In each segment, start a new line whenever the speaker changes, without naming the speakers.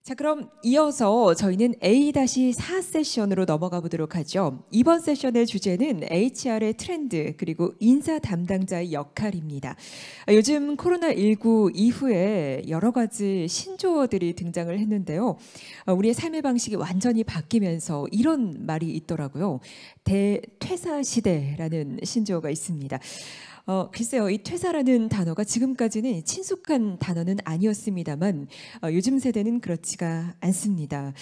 자, 그럼 이어서 저희는 A-4 세션으로 넘어가 보도록 하죠. 이번 세션의 주제는 HR의 트렌드 그리고 인사 담당자의 역할입니다. 요즘 코로나19 이후에 여러 가지 신조어들이 등장을 했는데요. 우리의 삶의 방식이 완전히 바뀌면서 이런 말이 있더라고요. 대퇴사 시대라는 신조어가 있습니다. 글쎄요, 이 퇴사라는 단어가 지금까지는 친숙한 단어는 아니었습니다만 요즘 세대는 그렇지가 않습니다.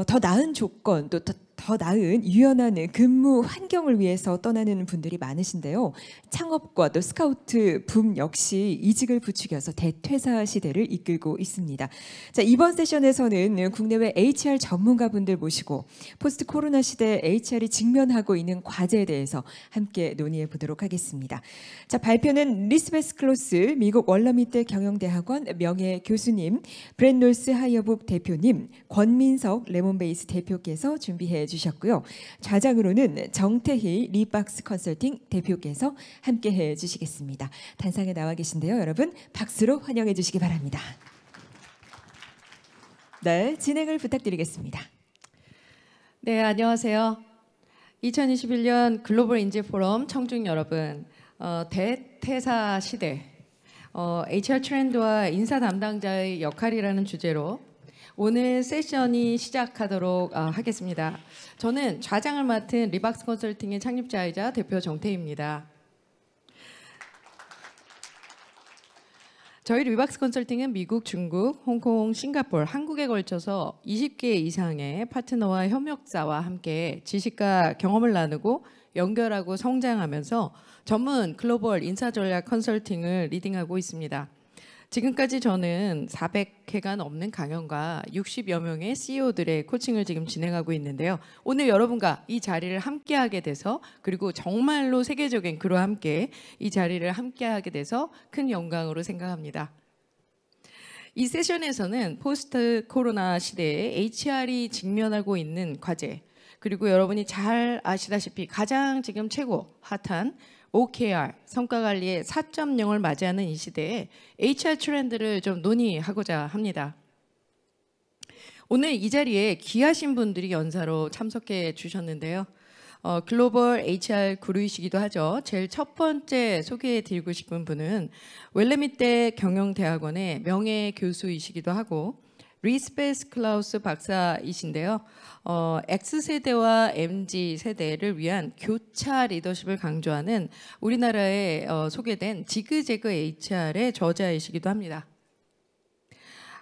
더 나은 조건 또 더 나은 유연한 근무 환경을 위해서 떠나는 분들이 많으신데요. 창업과 또 스카우트 붐 역시 이직을 부추겨서 대퇴사 시대를 이끌고 있습니다. 자, 이번 세션에서는 국내외 HR 전문가분들 모시고 포스트 코로나 시대 HR이 직면하고 있는 과제에 대해서 함께 논의해 보도록 하겠습니다. 자, 발표는 리스베스 클로스 미국 월러미대 경영대학원 명예 교수님, 브랜놀스 하이어북 대표님, 권민석 레몬베이스 대표께서 준비해 주셨고요. 좌장으로는 정태희 리박스 컨설팅 대표께서 함께해 주시겠습니다. 단상에 나와 계신데요. 여러분 박수로 환영해 주시기 바랍니다. 네, 진행을 부탁드리겠습니다.
네, 안녕하세요. 2021년 글로벌 인재 포럼 청중 여러분, 대퇴사 시대, HR 트렌드와 인사 담당자의 역할이라는 주제로 오늘 세션이 시작하도록 하겠습니다. 저는 좌장을 맡은 리박스 컨설팅의 창립자이자 대표 정태희입니다. 저희 리박스 컨설팅은 미국, 중국, 홍콩, 싱가포르, 한국에 걸쳐서 20개 이상의 파트너와 협력사와 함께 지식과 경험을 나누고 연결하고 성장하면서 전문 글로벌 인사 전략 컨설팅을 리딩하고 있습니다. 지금까지 저는 400회가 넘는 강연과 60여 명의 CEO들의 코칭을 지금 진행하고 있는데요. 오늘 여러분과 이 자리를 함께하게 돼서, 그리고 정말로 세계적인 그와 함께 이 자리를 함께하게 돼서 큰 영광으로 생각합니다. 이 세션에서는 포스트 코로나 시대에 HR이 직면하고 있는 과제, 그리고 여러분이 잘 아시다시피 가장 지금 최고 핫한 OKR, 성과관리의 4.0을 맞이하는 이 시대에 HR 트렌드를 좀 논의하고자 합니다. 오늘 이 자리에 귀하신 분들이 연사로 참석해 주셨는데요. 글로벌 HR 구루이시기도 하죠. 제일 첫 번째 소개해 드리고 싶은 분은 웰레미대 경영대학원의 명예 교수이시기도 하고 리스베스 클라우스 박사이신데요. X세대와 MZ세대를 위한 교차 리더십을 강조하는 우리나라에 소개된 지그재그 HR의 저자이시기도 합니다.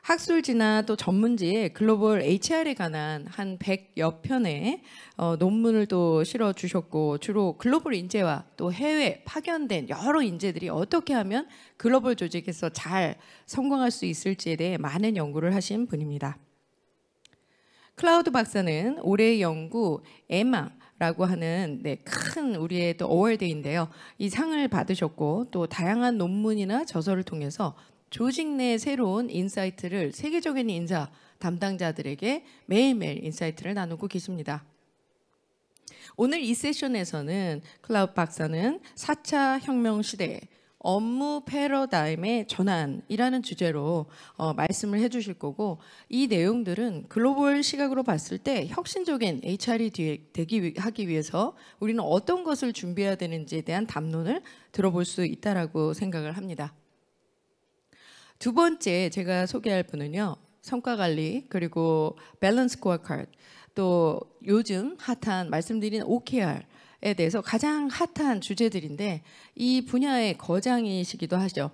학술지나 또 전문지에 글로벌 HR에 관한 한 100여 편의 논문을 또 실어주셨고, 주로 글로벌 인재와 또 해외 파견된 여러 인재들이 어떻게 하면 글로벌 조직에서 잘 성공할 수 있을지에 대해 많은 연구를 하신 분입니다. 클라우드 박사는 올해의 연구 에마라고 하는 큰 우리의 또 어워드인데요. 이 상을 받으셨고, 또 다양한 논문이나 저서를 통해서 조직 내 새로운 인사이트를 세계적인 인사 담당자들에게 매일매일 인사이트를 나누고 계십니다. 오늘 이 세션에서는 클라우드 박사는 4차 혁명 시대 업무 패러다임의 전환이라는 주제로 말씀을 해주실 거고, 이 내용들은 글로벌 시각으로 봤을 때 혁신적인 HR이 하기 위해서 우리는 어떤 것을 준비해야 되는지에 대한 담론을 들어볼 수 있다라고 생각을 합니다. 두 번째 제가 소개할 분은요, 성과관리 그리고 밸런스 스코어카드, 또 요즘 핫한 말씀드린 OKR에 대해서 가장 핫한 주제들인데 이 분야의 거장이시기도 하죠.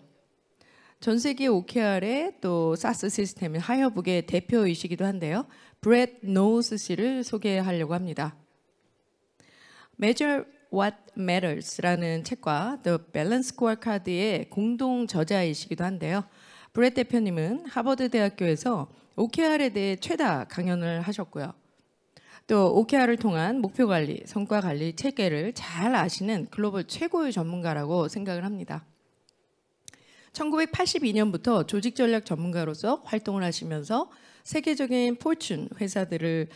전 세계 OKR의 또 사스 시스템인 하이어북의 대표이시기도 한데요. 브렛 노우스 씨를 소개하려고 합니다. Measure What Matters라는 책과 The Balance Scorecard의 공동 저자이시기도 한데요. 브렛 대표님은 하버드 대학교에서 OKR에 대해 최다 강연을 하셨고요. 또 OKR을 통한 목표 관리, 성과 관리 체계를 잘 아시는 글로벌 최고의 전문가라고 생각을 합니다. 1982년부터 조직 전략 전문가로서 활동을 하시면서 세계적인 포춘 회사들을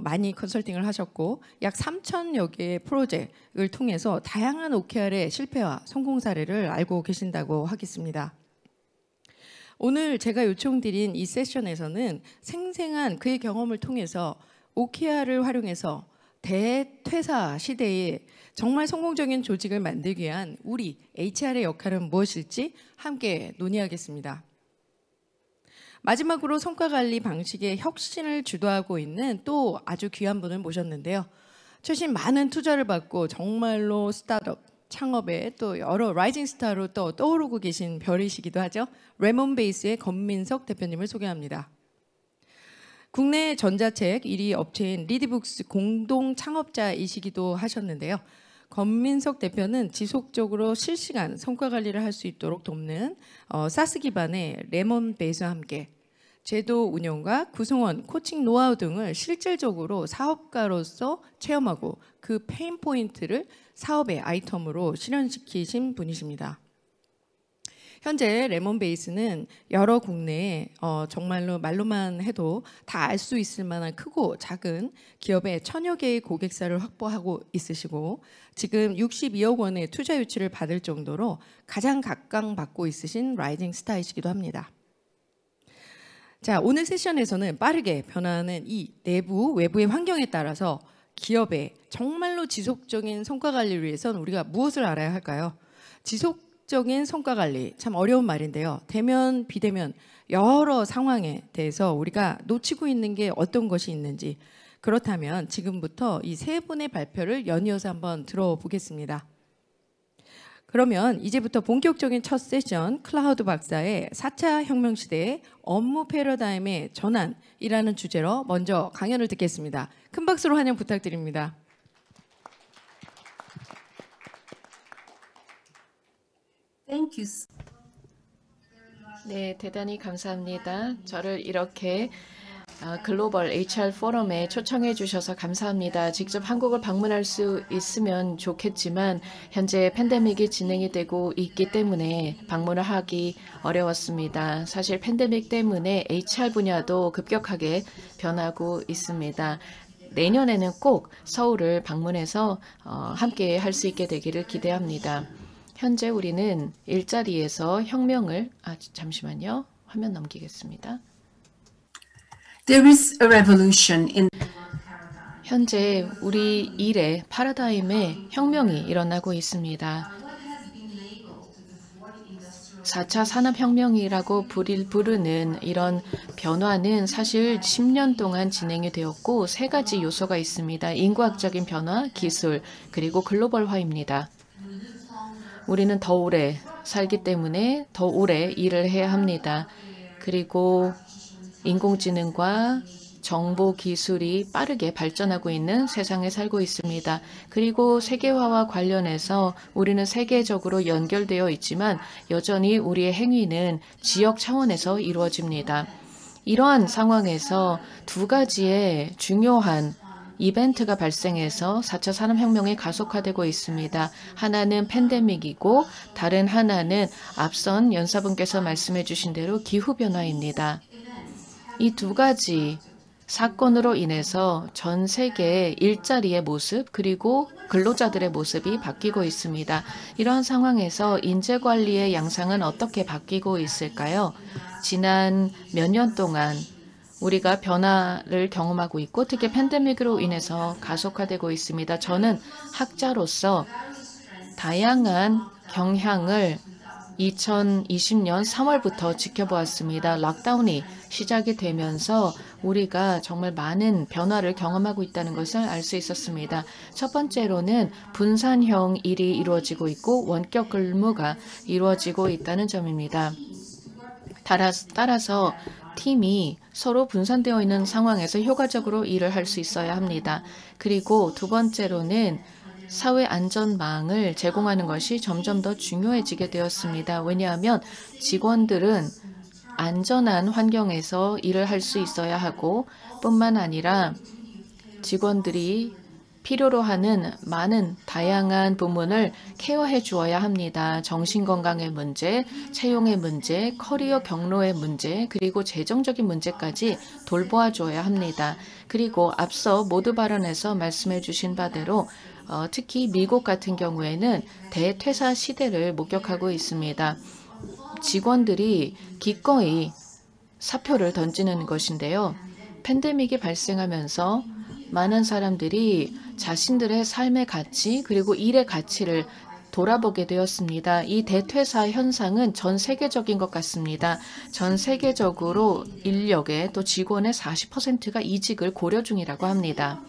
많이 컨설팅을 하셨고, 약 3,000여 개의 프로젝트를 통해서 다양한 OKR의 실패와 성공 사례를 알고 계신다고 하겠습니다. 오늘 제가 요청드린 이 세션에서는 생생한 그의 경험을 통해서 오케아를 활용해서 대퇴사 시대에 정말 성공적인 조직을 만들기 위한 우리 HR의 역할은 무엇일지 함께 논의하겠습니다. 마지막으로 성과관리 방식의 혁신을 주도하고 있는 또 아주 귀한 분을 모셨는데요. 최신 많은 투자를 받고 정말로 스타트업, 창업에 또 여러 라이징 스타로 또 떠오르고 계신 별이시기도 하죠. 레몬베이스의 권민석 대표님을 소개합니다. 국내 전자책 1위 업체인 리디북스 공동 창업자이시기도 하셨는데요. 권민석 대표는 지속적으로 실시간 성과 관리를 할 수 있도록 돕는 사스 기반의 레몬베이스와 함께 제도 운영과 구성원, 코칭 노하우 등을 실질적으로 사업가로서 체험하고 그 페인 포인트를 사업의 아이템으로 실현시키신 분이십니다. 현재 레몬베이스는 여러 국내에 정말로 말로만 해도 다 알 수 있을 만한 크고 작은 기업의 1000여 개의 고객사를 확보하고 있으시고 지금 62억 원의 투자 유치를 받을 정도로 가장 각광받고 있으신 라이징 스타이시기도 합니다. 자, 오늘 세션에서는 빠르게 변화하는 이 내부, 외부의 환경에 따라서 기업의 정말로 지속적인 성과 관리를 위해서는 우리가 무엇을 알아야 할까요? 지속적인 성과 관리, 참 어려운 말인데요. 대면, 비대면 여러 상황에 대해서 우리가 놓치고 있는 게 어떤 것이 있는지, 그렇다면 지금부터 이 세 분의 발표를 연이어서 한번 들어보겠습니다. 그러면 이제부터 본격적인 첫 세션, 클라우드 박사의 4차 혁명 시대의 업무 패러다임의 전환이라는 주제로 먼저 강연을 듣겠습니다. 큰 박수로 환영 부탁드립니다.
Thank you. 네, 대단히 감사합니다. 저를 이렇게 글로벌 HR 포럼에 초청해 주셔서 감사합니다. 직접 한국을 방문할 수 있으면 좋겠지만 현재 팬데믹이 진행이 되고 있기 때문에 방문을 하기 어려웠습니다. 사실 팬데믹 때문에 HR 분야도 급격하게 변하고 있습니다. 내년에는 꼭 서울을 방문해서 함께 할 수 있게 되기를 기대합니다. 현재 우리는 일자리에서 혁명을 잠시만요. 화면 넘기겠습니다.
There is a revolution in
현재 우리 일의 파라다임에 혁명이 일어나고 있습니다. 4차 산업혁명이라고 부르는 이런 변화는 사실 10년 동안 진행이 되었고 세 가지 요소가 있습니다. 인구학적인 변화, 기술, 그리고 글로벌화입니다. 우리는 더 오래 살기 때문에 더 오래 일을 해야 합니다. 그리고 인공지능과 정보 기술이 빠르게 발전하고 있는 세상에 살고 있습니다. 그리고 세계화와 관련해서 우리는 세계적으로 연결되어 있지만 여전히 우리의 행위는 지역 차원에서 이루어집니다. 이러한 상황에서 두 가지의 중요한 이벤트가 발생해서 4차 산업혁명이 가속화되고 있습니다. 하나는 팬데믹이고 다른 하나는 앞선 연사분께서 말씀해 주신 대로 기후변화입니다. 이 두 가지 사건으로 인해서 전 세계의 일자리의 모습 그리고 근로자들의 모습이 바뀌고 있습니다. 이러한 상황에서 인재관리의 양상은 어떻게 바뀌고 있을까요? 지난 몇 년 동안 우리가 변화를 경험하고 있고 특히 팬데믹으로 인해서 가속화되고 있습니다. 저는 학자로서 다양한 경향을 2020년 3월부터 지켜보았습니다. 락다운이 시작이 되면서 우리가 정말 많은 변화를 경험하고 있다는 것을 알 수 있었습니다. 첫 번째로는 분산형 일이 이루어지고 있고 원격 근무가 이루어지고 있다는 점입니다. 따라서 팀이 서로 분산되어 있는 상황에서 효과적으로 일을 할 수 있어야 합니다. 그리고 두 번째로는 사회 안전망을 제공하는 것이 점점 더 중요해지게 되었습니다. 왜냐하면 직원들은 안전한 환경에서 일을 할 수 있어야 하고 뿐만 아니라 직원들이 필요로 하는 많은 다양한 부문을 케어해 주어야 합니다. 정신건강의 문제, 채용의 문제, 커리어 경로의 문제, 그리고 재정적인 문제까지 돌보아 줘야 합니다. 그리고 앞서 모두 발언에서 말씀해 주신 바대로 특히 미국 같은 경우에는 대퇴사 시대를 목격하고 있습니다. 직원들이 기꺼이 사표를 던지는 것인데요. 팬데믹이 발생하면서 많은 사람들이 자신들의 삶의 가치 그리고 일의 가치를 돌아보게 되었습니다. 이 대퇴사 현상은 전 세계적인 것 같습니다. 전 세계적으로 인력의 또 직원의 40%가 이직을 고려 중이라고 합니다.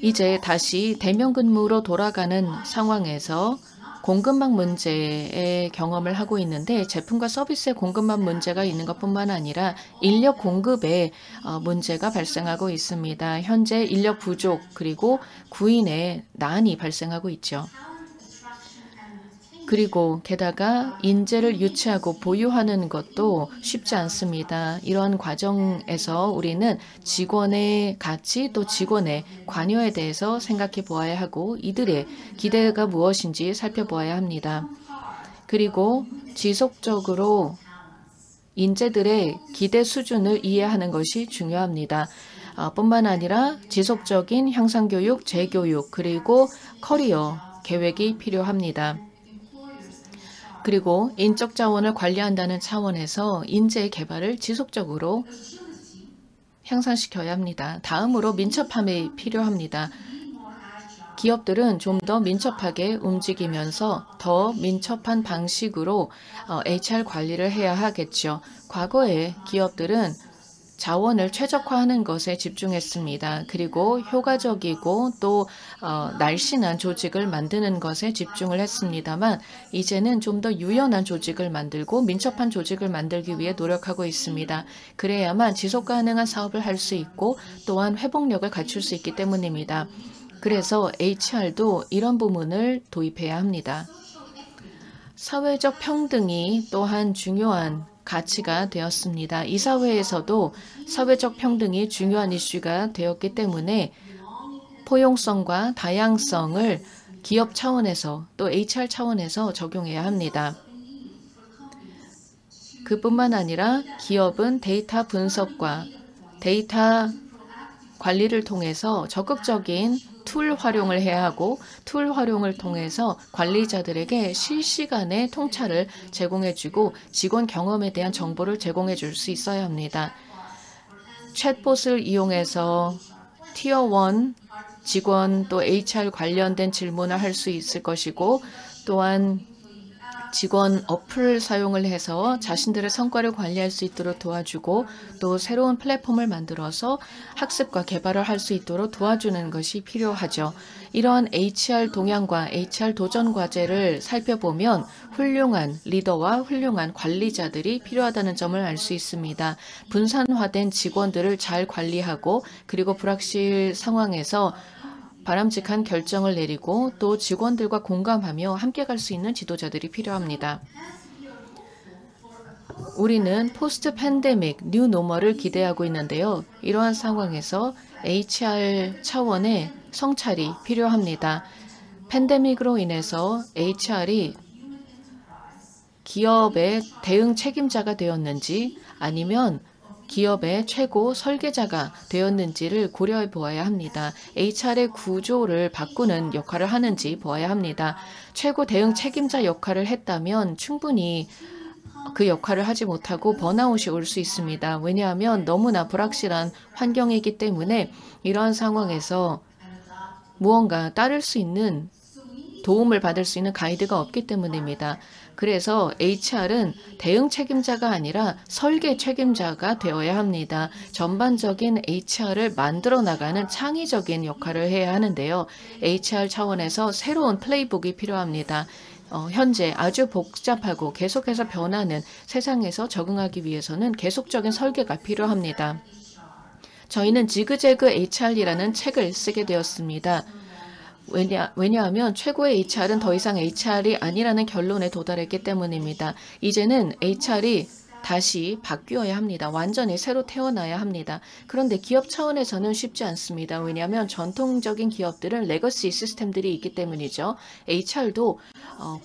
이제 다시 대면 근무로 돌아가는 상황에서 공급망 문제의 경험을 하고 있는데 제품과 서비스의 공급망 문제가 있는 것뿐만 아니라 인력 공급에 문제가 발생하고 있습니다. 현재 인력 부족 그리고 구인의 난이 발생하고 있죠. 그리고 게다가 인재를 유치하고 보유하는 것도 쉽지 않습니다. 이런 과정에서 우리는 직원의 가치 또 직원의 관여에 대해서 생각해 보아야 하고 이들의 기대가 무엇인지 살펴보아야 합니다. 그리고 지속적으로 인재들의 기대 수준을 이해하는 것이 중요합니다. 뿐만 아니라 지속적인 향상교육, 재교육 그리고 커리어 계획이 필요합니다. 그리고 인적 자원을 관리한다는 차원에서 인재 개발을 지속적으로 향상시켜야 합니다. 다음으로 민첩함이 필요합니다. 기업들은 좀 더 민첩하게 움직이면서 더 민첩한 방식으로 HR 관리를 해야 하겠죠. 과거에 기업들은 자원을 최적화하는 것에 집중했습니다. 그리고 효과적이고 또 날씬한 조직을 만드는 것에 집중을 했습니다만 이제는 좀 더 유연한 조직을 만들고 민첩한 조직을 만들기 위해 노력하고 있습니다. 그래야만 지속 가능한 사업을 할 수 있고 또한 회복력을 갖출 수 있기 때문입니다. 그래서 HR도 이런 부분을 도입해야 합니다. 사회적 평등이 또한 중요한 가치가 되었습니다. 이 사회에서도 사회적 평등이 중요한 이슈가 되었기 때문에 포용성과 다양성을 기업 차원에서 또 HR 차원에서 적용해야 합니다. 그뿐만 아니라 기업은 데이터 분석과 데이터 관리를 통해서 적극적인 툴 활용을 해야 하고 툴 활용을 통해서 관리자들에게 실시간의 통찰을 제공해주고 직원 경험에 대한 정보를 제공해 줄 수 있어야 합니다. 챗봇을 이용해서 티어 1 직원 또 HR 관련된 질문을 할 수 있을 것이고 또한 직원 어플 사용을 해서 자신들의 성과를 관리할 수 있도록 도와주고 또 새로운 플랫폼을 만들어서 학습과 개발을 할 수 있도록 도와주는 것이 필요하죠. 이러한 HR 동향과 HR 도전 과제를 살펴보면 훌륭한 리더와 훌륭한 관리자들이 필요하다는 점을 알 수 있습니다. 분산화된 직원들을 잘 관리하고 그리고 불확실 상황에서 바람직한 결정을 내리고 또 직원들과 공감하며 함께 갈 수 있는 지도자들이 필요합니다. 우리는 포스트 팬데믹 뉴 노멀을 기대하고 있는데요. 이러한 상황에서 HR 차원의 성찰이 필요합니다. 팬데믹으로 인해서 HR이 기업의 대응 책임자가 되었는지 아니면 기업의 최고 설계자가 되었는지를 고려해 보아야 합니다. HR의 구조를 바꾸는 역할을 하는지 보아야 합니다. 최고 대응 책임자 역할을 했다면 충분히 그 역할을 하지 못하고 번아웃이 올 수 있습니다. 왜냐하면 너무나 불확실한 환경이기 때문에 이러한 상황에서 무언가 따를 수 있는 도움을 받을 수 있는 가이드가 없기 때문입니다. 그래서 HR은 대응 책임자가 아니라 설계 책임자가 되어야 합니다. 전반적인 HR을 만들어 나가는 창의적인 역할을 해야 하는데요. HR 차원에서 새로운 플레이북이 필요합니다. 현재 아주 복잡하고 계속해서 변하는 세상에서 적응하기 위해서는 계속적인 설계가 필요합니다. 저희는 지그재그 HR이라는 책을 쓰게 되었습니다. 왜냐하면 최고의 HR은 더 이상 HR이 아니라는 결론에 도달했기 때문입니다. 이제는 HR이 다시 바뀌어야 합니다. 완전히 새로 태어나야 합니다. 그런데 기업 차원에서는 쉽지 않습니다. 왜냐하면 전통적인 기업들은 레거시 시스템들이 있기 때문이죠. HR도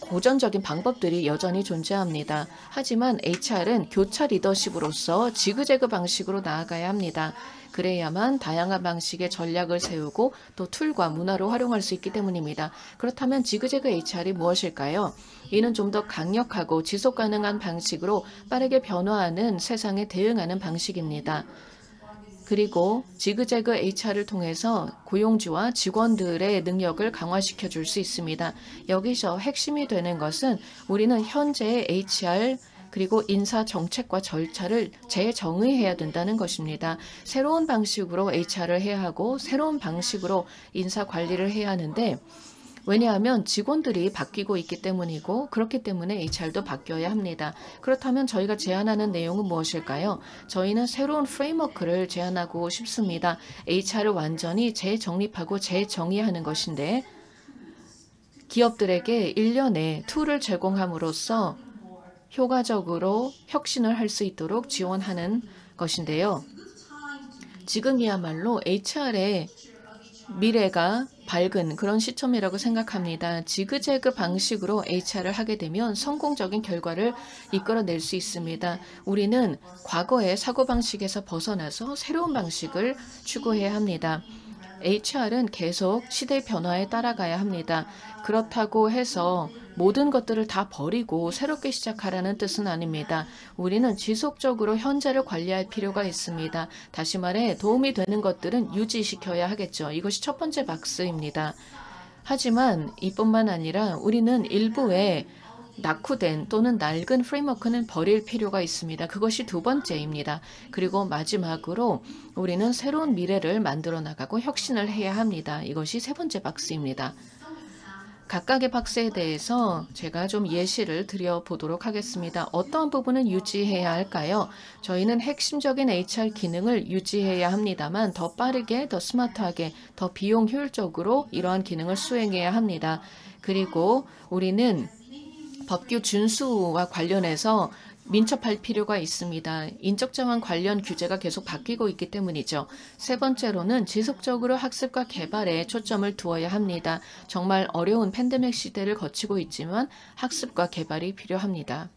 고전적인 방법들이 여전히 존재합니다. 하지만 HR은 교차 리더십으로서 지그재그 방식으로 나아가야 합니다. 그래야만 다양한 방식의 전략을 세우고 또 툴과 문화를 활용할 수 있기 때문입니다. 그렇다면 지그재그 HR이 무엇일까요? 이는 좀 더 강력하고 지속 가능한 방식으로 빠르게 변화하는 세상에 대응하는 방식입니다. 그리고 지그재그 HR을 통해서 고용주와 직원들의 능력을 강화시켜 줄 수 있습니다. 여기서 핵심이 되는 것은 우리는 현재의 HR 그리고 인사 정책과 절차를 재정의해야 된다는 것입니다. 새로운 방식으로 HR을 해야 하고 새로운 방식으로 인사 관리를 해야 하는데 왜냐하면 직원들이 바뀌고 있기 때문이고 그렇기 때문에 HR도 바뀌어야 합니다. 그렇다면 저희가 제안하는 내용은 무엇일까요? 저희는 새로운 프레임워크를 제안하고 싶습니다. HR을 완전히 재정립하고 재정의하는 것인데 기업들에게 1년에 툴을 제공함으로써 효과적으로 혁신을 할 수 있도록 지원하는 것인데요. 지금이야말로 HR의 미래가 밝은 그런 시점이라고 생각합니다. 지그재그 방식으로 HR을 하게 되면 성공적인 결과를 이끌어낼 수 있습니다. 우리는 과거의 사고방식에서 벗어나서 새로운 방식을 추구해야 합니다. HR은 계속 시대 변화에 따라가야 합니다. 그렇다고 해서 모든 것들을 다 버리고 새롭게 시작하라는 뜻은 아닙니다. 우리는 지속적으로 현재를 관리할 필요가 있습니다. 다시 말해 도움이 되는 것들은 유지시켜야 하겠죠. 이것이 첫 번째 박스입니다. 하지만 이뿐만 아니라 우리는 일부의 낙후된 또는 낡은 프레임워크는 버릴 필요가 있습니다. 그것이 두 번째입니다. 그리고 마지막으로 우리는 새로운 미래를 만들어 나가고 혁신을 해야 합니다. 이것이 세 번째 박스입니다. 각각의 박스에 대해서 제가 좀 예시를 드려보도록 하겠습니다. 어떤 부분은 유지해야 할까요? 저희는 핵심적인 HR 기능을 유지해야 합니다만 더 빠르게, 더 스마트하게, 더 비용 효율적으로 이러한 기능을 수행해야 합니다. 그리고 우리는 법규 준수와 관련해서 민첩할 필요가 있습니다. 인적자원 관련 규제가 계속 바뀌고 있기 때문이죠. 세 번째로는 지속적으로 학습과 개발에 초점을 두어야 합니다. 정말 어려운 팬데믹 시대를 거치고 있지만 학습과 개발이 필요합니다.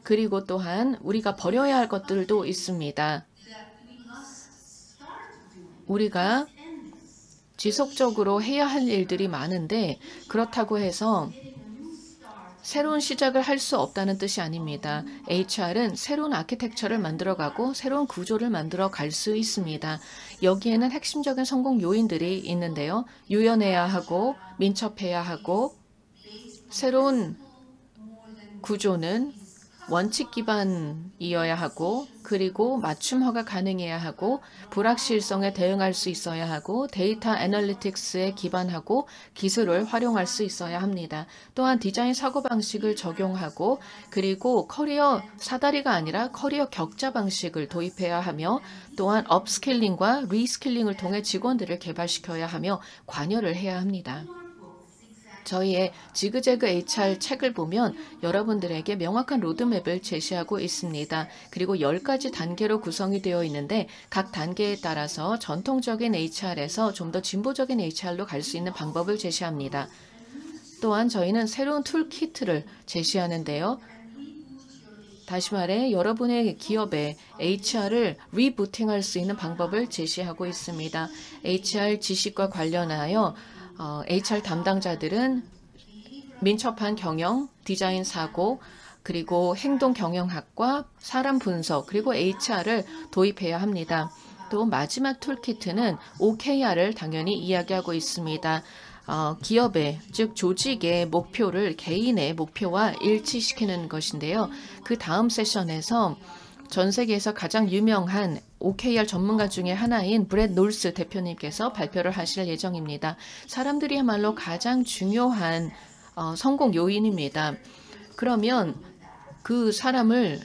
그리고 또한 우리가 버려야 할 것들도 있습니다. 우리가 지속적으로 해야 할 일들이 많은데 그렇다고 해서 새로운 시작을 할 수 없다는 뜻이 아닙니다. HR은 새로운 아키텍처를 만들어가고 새로운 구조를 만들어 갈 수 있습니다. 여기에는 핵심적인 성공 요인들이 있는데요. 유연해야 하고 민첩해야 하고 새로운 구조는 원칙 기반이어야 하고 그리고 맞춤화가 가능해야 하고 불확실성에 대응할 수 있어야 하고 데이터 애널리틱스에 기반하고 기술을 활용할 수 있어야 합니다. 또한 디자인 사고방식을 적용하고 그리고 커리어 사다리가 아니라 커리어 격자 방식을 도입해야 하며 또한 업스킬링과 리스킬링을 통해 직원들을 개발시켜야 하며 관여를 해야 합니다. 저희의 지그재그 HR 책을 보면 여러분들에게 명확한 로드맵을 제시하고 있습니다. 그리고 10가지 단계로 구성이 되어 있는데 각 단계에 따라서 전통적인 HR에서 좀 더 진보적인 HR로 갈 수 있는 방법을 제시합니다. 또한 저희는 새로운 툴키트를 제시하는데요. 다시 말해 여러분의 기업에 HR을 리부팅할 수 있는 방법을 제시하고 있습니다. HR 지식과 관련하여 HR 담당자들은 민첩한 경영, 디자인 사고, 그리고 행동 경영학과 사람 분석, 그리고 HR을 도입해야 합니다. 또 마지막 툴키트는 OKR을 당연히 이야기하고 있습니다. 기업의, 즉 조직의 목표를 개인의 목표와 일치시키는 것인데요. 그 다음 세션에서 전 세계에서 가장 유명한 OKR 전문가 중에 하나인 브렛 놀스 대표님께서 발표를 하실 예정입니다. 사람들이야말로 가장 중요한 성공 요인입니다. 그러면 그 사람을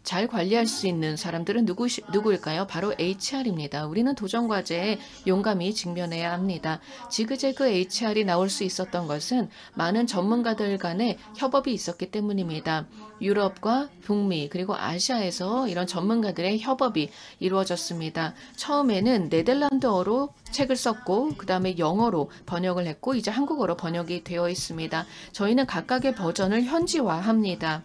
잘 관리할 수 있는 사람들은 누구일까요? 바로 HR입니다. 우리는 도전과제에 용감히 직면해야 합니다. 지그재그 HR이 나올 수 있었던 것은 많은 전문가들 간의 협업이 있었기 때문입니다. 유럽과 북미 그리고 아시아에서 이런 전문가들의 협업이 이루어졌습니다. 처음에는 네덜란드어로 책을 썼고 그 다음에 영어로 번역을 했고 이제 한국어로 번역이 되어 있습니다. 저희는 각각의 버전을 현지화합니다.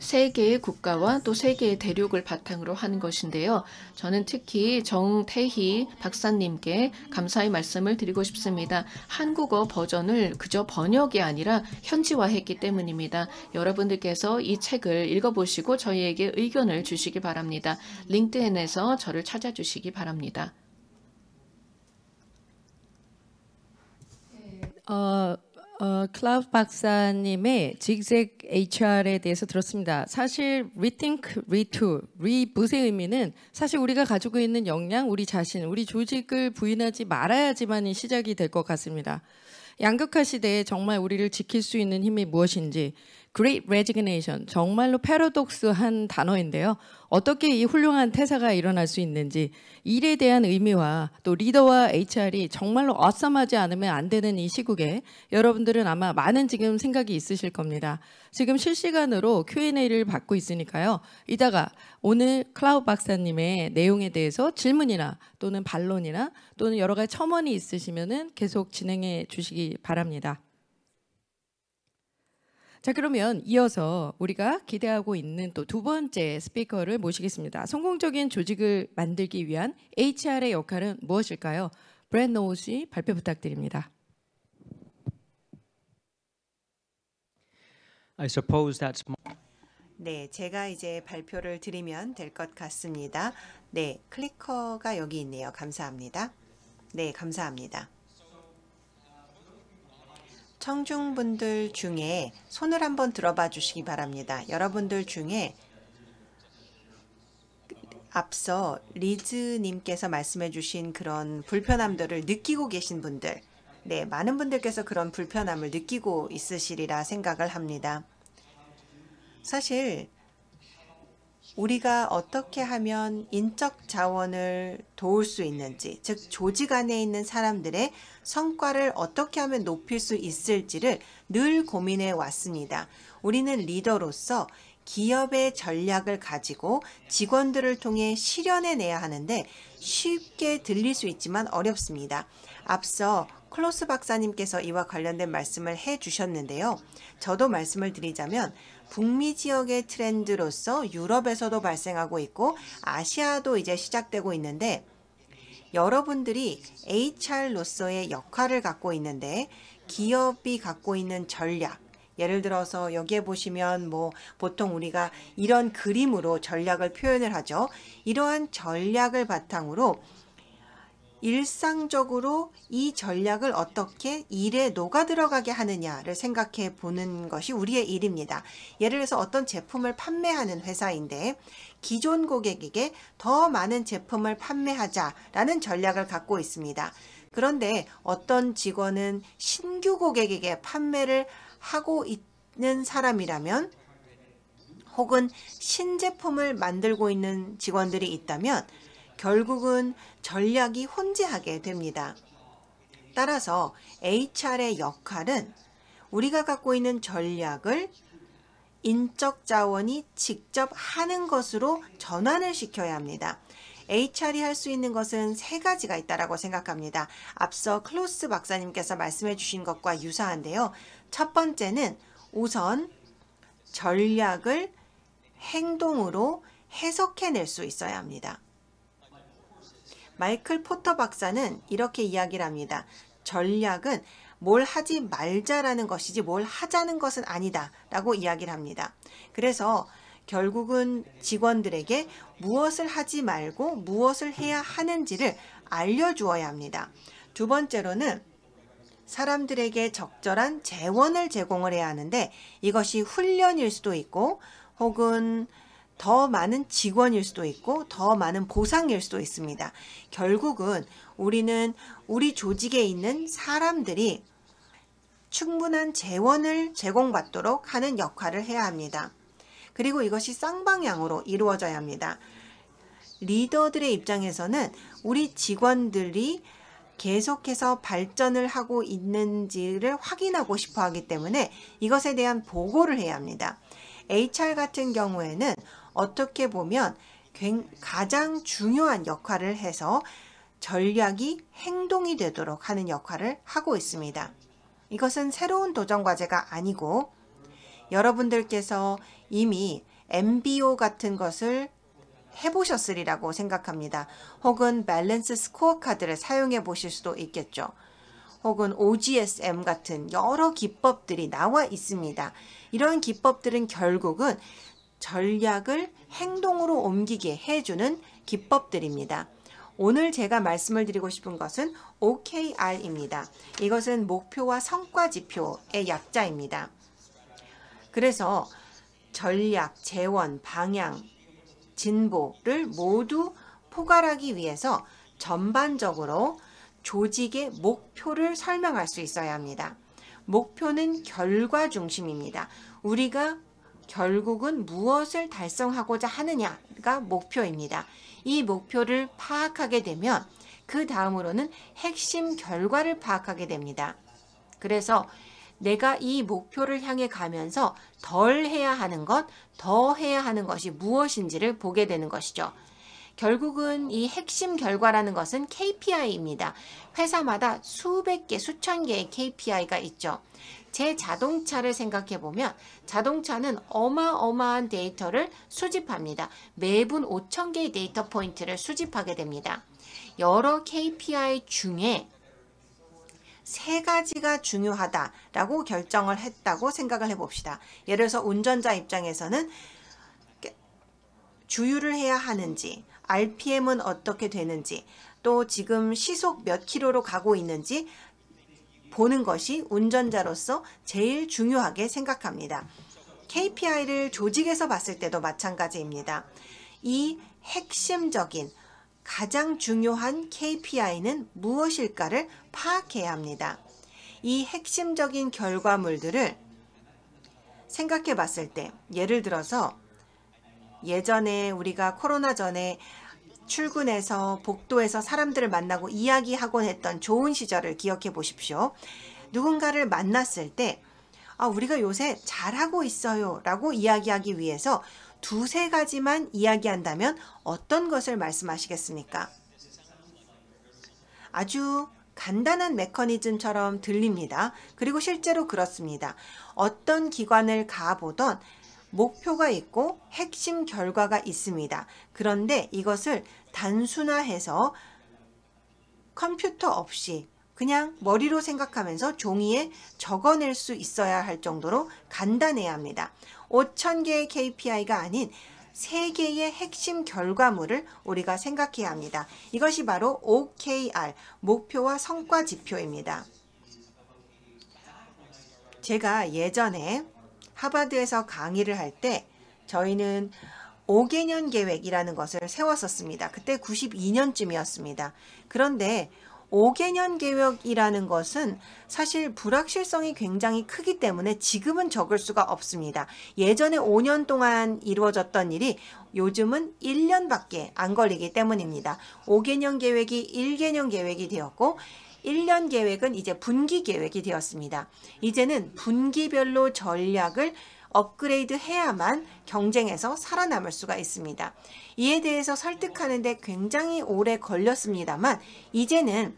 세 개의 국가와 또 세 개의 대륙을 바탕으로 하는 것인데요. 저는 특히 정태희 박사님께 감사의 말씀을 드리고 싶습니다. 한국어 버전을 그저 번역이 아니라 현지화했기 때문입니다. 여러분들께서 이 책을 읽어보시고 저희에게 의견을 주시기 바랍니다. 링크드인에서 저를 찾아주시기 바랍니다.
클라우드 박사님의 직색 HR에 대해서 들었습니다. 사실 rethink, retool, reboot의 의미는 사실 우리가 가지고 있는 역량, 우리 자신, 우리 조직을 부인하지 말아야지만이 시작이 될 것 같습니다. 양극화 시대에 정말 우리를 지킬 수 있는 힘이 무엇인지 Great Resignation, 정말로 패러독스한 단어인데요. 어떻게 이 훌륭한 태사가 일어날 수 있는지, 일에 대한 의미와 또 리더와 HR이 정말로 어썸하지 않으면 안 되는 이 시국에 여러분들은 아마 많은 지금 생각이 있으실 겁니다. 지금 실시간으로 Q&A를 받고 있으니까요. 이따가 오늘 클라우드 박사님의 내용에 대해서 질문이나 또는 반론이나 또는 여러 가지 첨언이 있으시면은 계속 진행해 주시기 바랍니다. 자, 그러면 이어서 우리가 기대하고 있는 또 두 번째 스피커를 모시겠습니다. 성공적인 조직을 만들기 위한 HR의 역할은 무엇일까요? 브랜 노우 씨 발표 부탁드립니다.
I suppose that's
네, 제가 이제 발표를 드리면 될 것 같습니다. 네, 클리커가 여기 있네요. 감사합니다. 네, 감사합니다. 청중분들 중에 손을 한번 들어봐 주시기 바랍니다. 여러분들 중에 앞서 리즈님께서 말씀해 주신 그런 불편함들을 느끼고 계신 분들, 네, 많은 분들께서 그런 불편함을 느끼고 있으시리라 생각을 합니다. 사실 우리가 어떻게 하면 인적 자원을 도울 수 있는지, 즉 조직 안에 있는 사람들의 성과를 어떻게 하면 높일 수 있을지를 늘 고민해 왔습니다. 우리는 리더로서 기업의 전략을 가지고 직원들을 통해 실현해내야 하는데 쉽게 들릴 수 있지만 어렵습니다. 앞서 클로스 박사님께서 이와 관련된 말씀을 해주셨는데요. 저도 말씀을 드리자면 북미 지역의 트렌드로서 유럽에서도 발생하고 있고 아시아도 이제 시작되고 있는데 여러분들이 HR로서의 역할을 갖고 있는데 기업이 갖고 있는 전략, 예를 들어서 여기에 보시면 보통 우리가 이런 그림으로 전략을 표현을 하죠. 이러한 전략을 바탕으로 일상적으로 이 전략을 어떻게 일에 녹아 들어가게 하느냐를 생각해 보는 것이 우리의 일입니다. 예를 들어서 어떤 제품을 판매하는 회사인데 기존 고객에게 더 많은 제품을 판매하자라는 전략을 갖고 있습니다. 그런데 어떤 직원은 신규 고객에게 판매를 하고 있는 사람이라면 혹은 신제품을 만들고 있는 직원들이 있다면 결국은 전략이 혼재하게 됩니다. 따라서 HR의 역할은 우리가 갖고 있는 전략을 인적 자원이 직접 하는 것으로 전환을 시켜야 합니다. HR이 할 수 있는 것은 세 가지가 있다고 생각합니다. 앞서 클로스 박사님께서 말씀해 주신 것과 유사한데요. 첫 번째는 우선 전략을 행동으로 해석해낼 수 있어야 합니다. 마이클 포터 박사는 이렇게 이야기를 합니다. 전략은 뭘 하지 말자라는 것이지 뭘 하자는 것은 아니다 라고 이야기를 합니다. 그래서 결국은 직원들에게 무엇을 하지 말고 무엇을 해야 하는지를 알려주어야 합니다. 두 번째로는 사람들에게 적절한 재원을 제공을 해야 하는데 이것이 훈련일 수도 있고 혹은 더 많은 직원일 수도 있고 더 많은 보상일 수도 있습니다. 결국은 우리는 우리 조직에 있는 사람들이 충분한 재원을 제공받도록 하는 역할을 해야 합니다. 그리고 이것이 쌍방향으로 이루어져야 합니다. 리더들의 입장에서는 우리 직원들이 계속해서 발전을 하고 있는지를 확인하고 싶어 하기 때문에 이것에 대한 보고를 해야 합니다. HR 같은 경우에는 어떻게 보면 가장 중요한 역할을 해서 전략이 행동이 되도록 하는 역할을 하고 있습니다. 이것은 새로운 도전 과제가 아니고 여러분들께서 이미 MBO 같은 것을 해보셨으리라고 생각합니다. 혹은 밸런스 스코어 카드를 사용해 보실 수도 있겠죠. 혹은 OGSM 같은 여러 기법들이 나와 있습니다. 이런 기법들은 결국은 전략을 행동으로 옮기게 해주는 기법들입니다. 오늘 제가 말씀을 드리고 싶은 것은 OKR입니다. 이것은 목표와 성과 지표의 약자입니다. 그래서 전략, 재원, 방향, 진보를 모두 포괄하기 위해서 전반적으로 조직의 목표를 설명할 수 있어야 합니다. 목표는 결과 중심입니다. 우리가 결국은 무엇을 달성하고자 하느냐가 목표입니다. 이 목표를 파악하게 되면 그 다음으로는 핵심 결과를 파악하게 됩니다. 그래서 내가 이 목표를 향해 가면서 덜 해야 하는 것, 더 해야 하는 것이 무엇인지를 보게 되는 것이죠. 결국은 이 핵심 결과라는 것은 KPI입니다. 회사마다 수백 개, 수천 개의 KPI가 있죠. 제 자동차를 생각해 보면 자동차는 어마어마한 데이터를 수집합니다. 매분 5,000개의 데이터 포인트를 수집하게 됩니다. 여러 KPI 중에 3가지가 중요하다라고 결정을 했다고 생각을 해봅시다. 예를 들어서 운전자 입장에서는 주유를 해야 하는지, RPM은 어떻게 되는지, 또 지금 시속 몇 킬로로 가고 있는지 보는 것이 운전자로서 제일 중요하게 생각합니다. KPI를 조직에서 봤을 때도 마찬가지입니다. 이 핵심적인 가장 중요한 KPI는 무엇일까를 파악해야 합니다. 이 핵심적인 결과물들을 생각해 봤을 때, 예를 들어서 예전에 우리가 코로나 전에 출근해서 복도에서 사람들을 만나고 이야기하곤 했던 좋은 시절을 기억해 보십시오. 누군가를 만났을 때 우리가 요새 잘하고 있어요 라고 이야기하기 위해서 2-3가지만 이야기한다면 어떤 것을 말씀하시겠습니까? 아주 간단한 메커니즘처럼 들립니다. 그리고 실제로 그렇습니다. 어떤 기관을 가보던 목표가 있고 핵심 결과가 있습니다. 그런데 이것을 단순화해서 컴퓨터 없이 그냥 머리로 생각하면서 종이에 적어낼 수 있어야 할 정도로 간단해야 합니다. 5,000개의 KPI가 아닌 3개의 핵심 결과물을 우리가 생각해야 합니다. 이것이 바로 OKR, 목표와 성과 지표입니다. 제가 예전에 하버드에서 강의를 할 때 저희는 5개년 계획이라는 것을 세웠었습니다. 그때 92년쯤이었습니다. 그런데 5개년 계획이라는 것은 사실 불확실성이 굉장히 크기 때문에 지금은 적을 수가 없습니다. 예전에 5년 동안 이루어졌던 일이 요즘은 1년밖에 안 걸리기 때문입니다. 5개년 계획이 1개년 계획이 되었고 1년 계획은 이제 분기 계획이 되었습니다. 이제는 분기별로 전략을 업그레이드 해야만 경쟁에서 살아남을 수가 있습니다. 이에 대해서 설득하는데 굉장히 오래 걸렸습니다만 이제는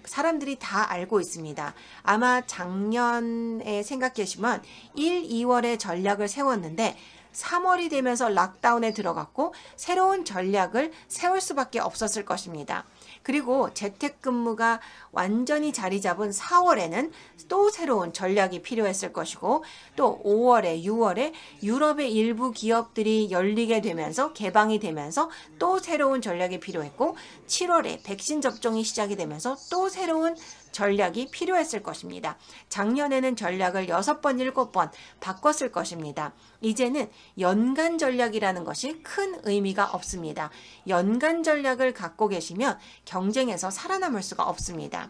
사람들이 다 알고 있습니다. 아마 작년에 생각하시면 1, 2월에 전략을 세웠는데 3월이 되면서 락다운에 들어갔고 새로운 전략을 세울 수밖에 없었을 것입니다. 그리고 재택근무가 완전히 자리 잡은 4월에는 또 새로운 전략이 필요했을 것이고 또 5월에 6월에 유럽의 일부 기업들이 열리게 되면서 개방이 되면서 또 새로운 전략이 필요했고 7월에 백신 접종이 시작이 되면서 또 새로운 전략이 필요했을 것입니다. 작년에는 전략을 6번, 7번 바꿨을 것입니다. 이제는 연간 전략이라는 것이 큰 의미가 없습니다. 연간 전략을 갖고 계시면 경쟁에서 살아남을 수가 없습니다.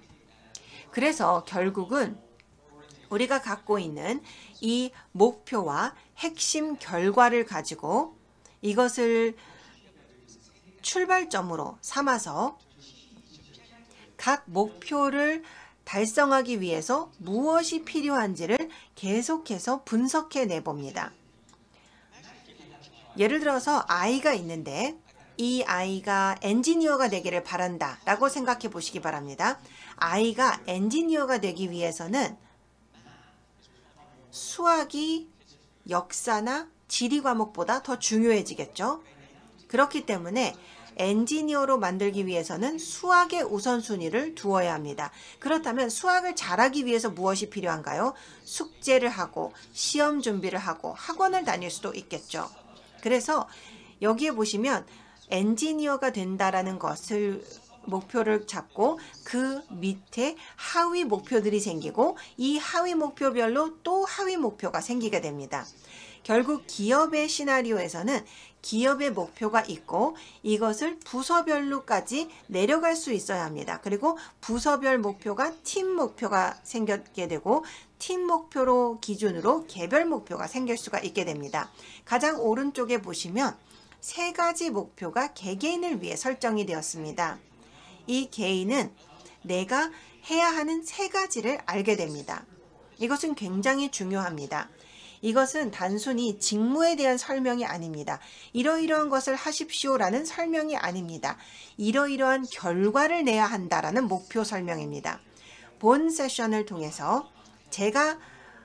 그래서 결국은 우리가 갖고 있는 이 목표와 핵심 결과를 가지고 이것을 출발점으로 삼아서 각 목표를 달성하기 위해서 무엇이 필요한지를 계속해서 분석해 내봅니다. 예를 들어서 아이가 있는데 이 아이가 엔지니어가 되기를 바란다 라고 생각해 보시기 바랍니다. 아이가 엔지니어가 되기 위해서는 수학이 역사나 지리 과목보다 더 중요해지겠죠. 그렇기 때문에 엔지니어로 만들기 위해서는 수학의 우선순위를 두어야 합니다. 그렇다면 수학을 잘하기 위해서 무엇이 필요한가요? 숙제를 하고 시험 준비를 하고 학원을 다닐 수도 있겠죠. 그래서 여기에 보시면 엔지니어가 된다라는 것을 목표를 잡고 그 밑에 하위 목표들이 생기고 이 하위 목표별로 또 하위 목표가 생기게 됩니다. 결국 기업의 시나리오에서는 기업의 목표가 있고 이것을 부서별로까지 내려갈 수 있어야 합니다. 그리고 부서별 목표가 팀 목표가 생기게 되고 팀 목표로 기준으로 개별 목표가 생길 수가 있게 됩니다. 가장 오른쪽에 보시면 세 가지 목표가 개개인을 위해 설정이 되었습니다. 이 개인은 내가 해야 하는 세 가지를 알게 됩니다. 이것은 굉장히 중요합니다. 이것은 단순히 직무에 대한 설명이 아닙니다. 이러이러한 것을 하십시오라는 설명이 아닙니다. 이러이러한 결과를 내야 한다라는 목표 설명입니다. 본 세션을 통해서 제가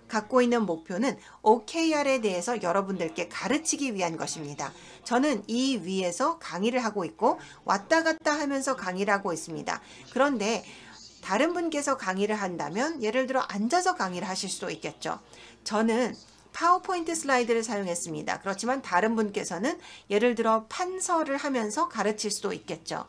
갖고 있는 목표는 OKR에 대해서 여러분들께 가르치기 위한 것입니다. 저는 이 위에서 강의를 하고 있고 왔다 갔다 하면서 강의를 하고 있습니다. 그런데 다른 분께서 강의를 한다면 예를 들어 앉아서 강의를 하실 수도 있겠죠. 저는 파워포인트 슬라이드를 사용했습니다. 그렇지만 다른 분께서는 예를 들어 판서를 하면서 가르칠 수도 있겠죠.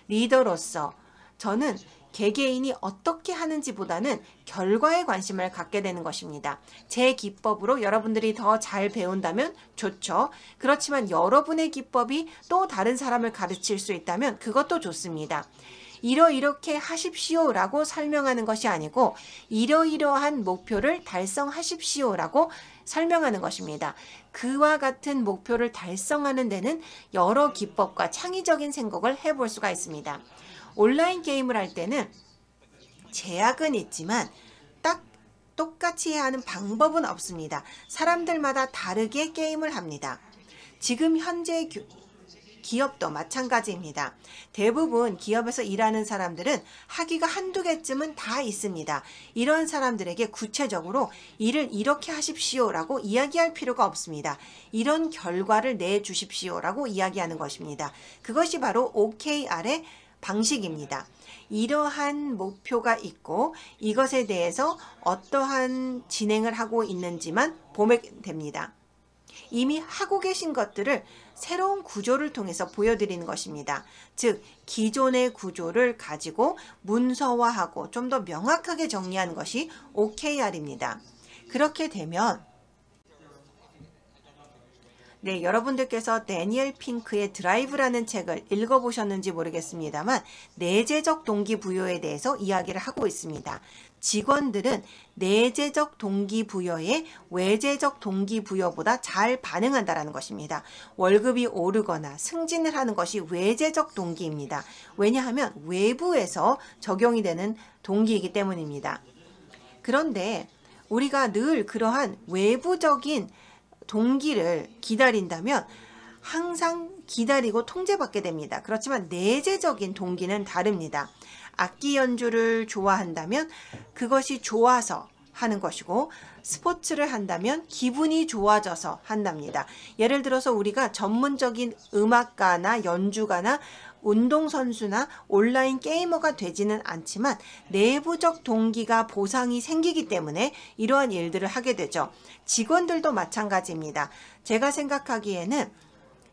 리더로서 저는 개개인이 어떻게 하는지보다는 결과에 관심을 갖게 되는 것입니다. 제 기법으로 여러분들이 더 잘 배운다면 좋죠. 그렇지만 여러분의 기법이 또 다른 사람을 가르칠 수 있다면 그것도 좋습니다. 이렇게 하십시오라고 설명하는 것이 아니고 이러이러한 목표를 달성하십시오라고 설명하는 것입니다. 그와 같은 목표를 달성하는 데는 여러 기법과 창의적인 생각을 해볼 수가 있습니다. 온라인 게임을 할 때는 제약은 있지만 딱 똑같이 해야 하는 방법은 없습니다. 사람들마다 다르게 게임을 합니다. 지금 현재 기업도 마찬가지입니다. 대부분 기업에서 일하는 사람들은 학위가 한두 개쯤은 다 있습니다. 이런 사람들에게 구체적으로 일을 이렇게 하십시오라고 이야기할 필요가 없습니다. 이런 결과를 내주십시오라고 이야기하는 것입니다. 그것이 바로 OKR의 방식입니다. 이러한 목표가 있고 이것에 대해서 어떠한 진행을 하고 있는지만 보면 됩니다. 이미 하고 계신 것들을 새로운 구조를 통해서 보여드리는 것입니다. 즉, 기존의 구조를 가지고 문서화하고 좀 더 명확하게 정리하는 것이 OKR입니다. 그렇게 되면 여러분들께서 데니엘 핑크의 드라이브라는 책을 읽어보셨는지 모르겠습니다만 내재적 동기부여에 대해서 이야기를 하고 있습니다. 직원들은 내재적 동기부여에 외재적 동기부여보다 잘 반응한다는 것입니다. 월급이 오르거나 승진을 하는 것이 외재적 동기입니다. 왜냐하면 외부에서 적용이 되는 동기이기 때문입니다. 그런데 우리가 늘 그러한 외부적인 동기를 기다린다면 항상 기다리고 통제받게 됩니다. 그렇지만 내재적인 동기는 다릅니다. 악기 연주를 좋아한다면 그것이 좋아서 하는 것이고 스포츠를 한다면 기분이 좋아져서 한답니다. 예를 들어서 우리가 전문적인 음악가나 연주가나 운동선수나 온라인 게이머가 되지는 않지만 내부적 동기가 보상이 생기기 때문에 이러한 일들을 하게 되죠. 직원들도 마찬가지입니다. 제가 생각하기에는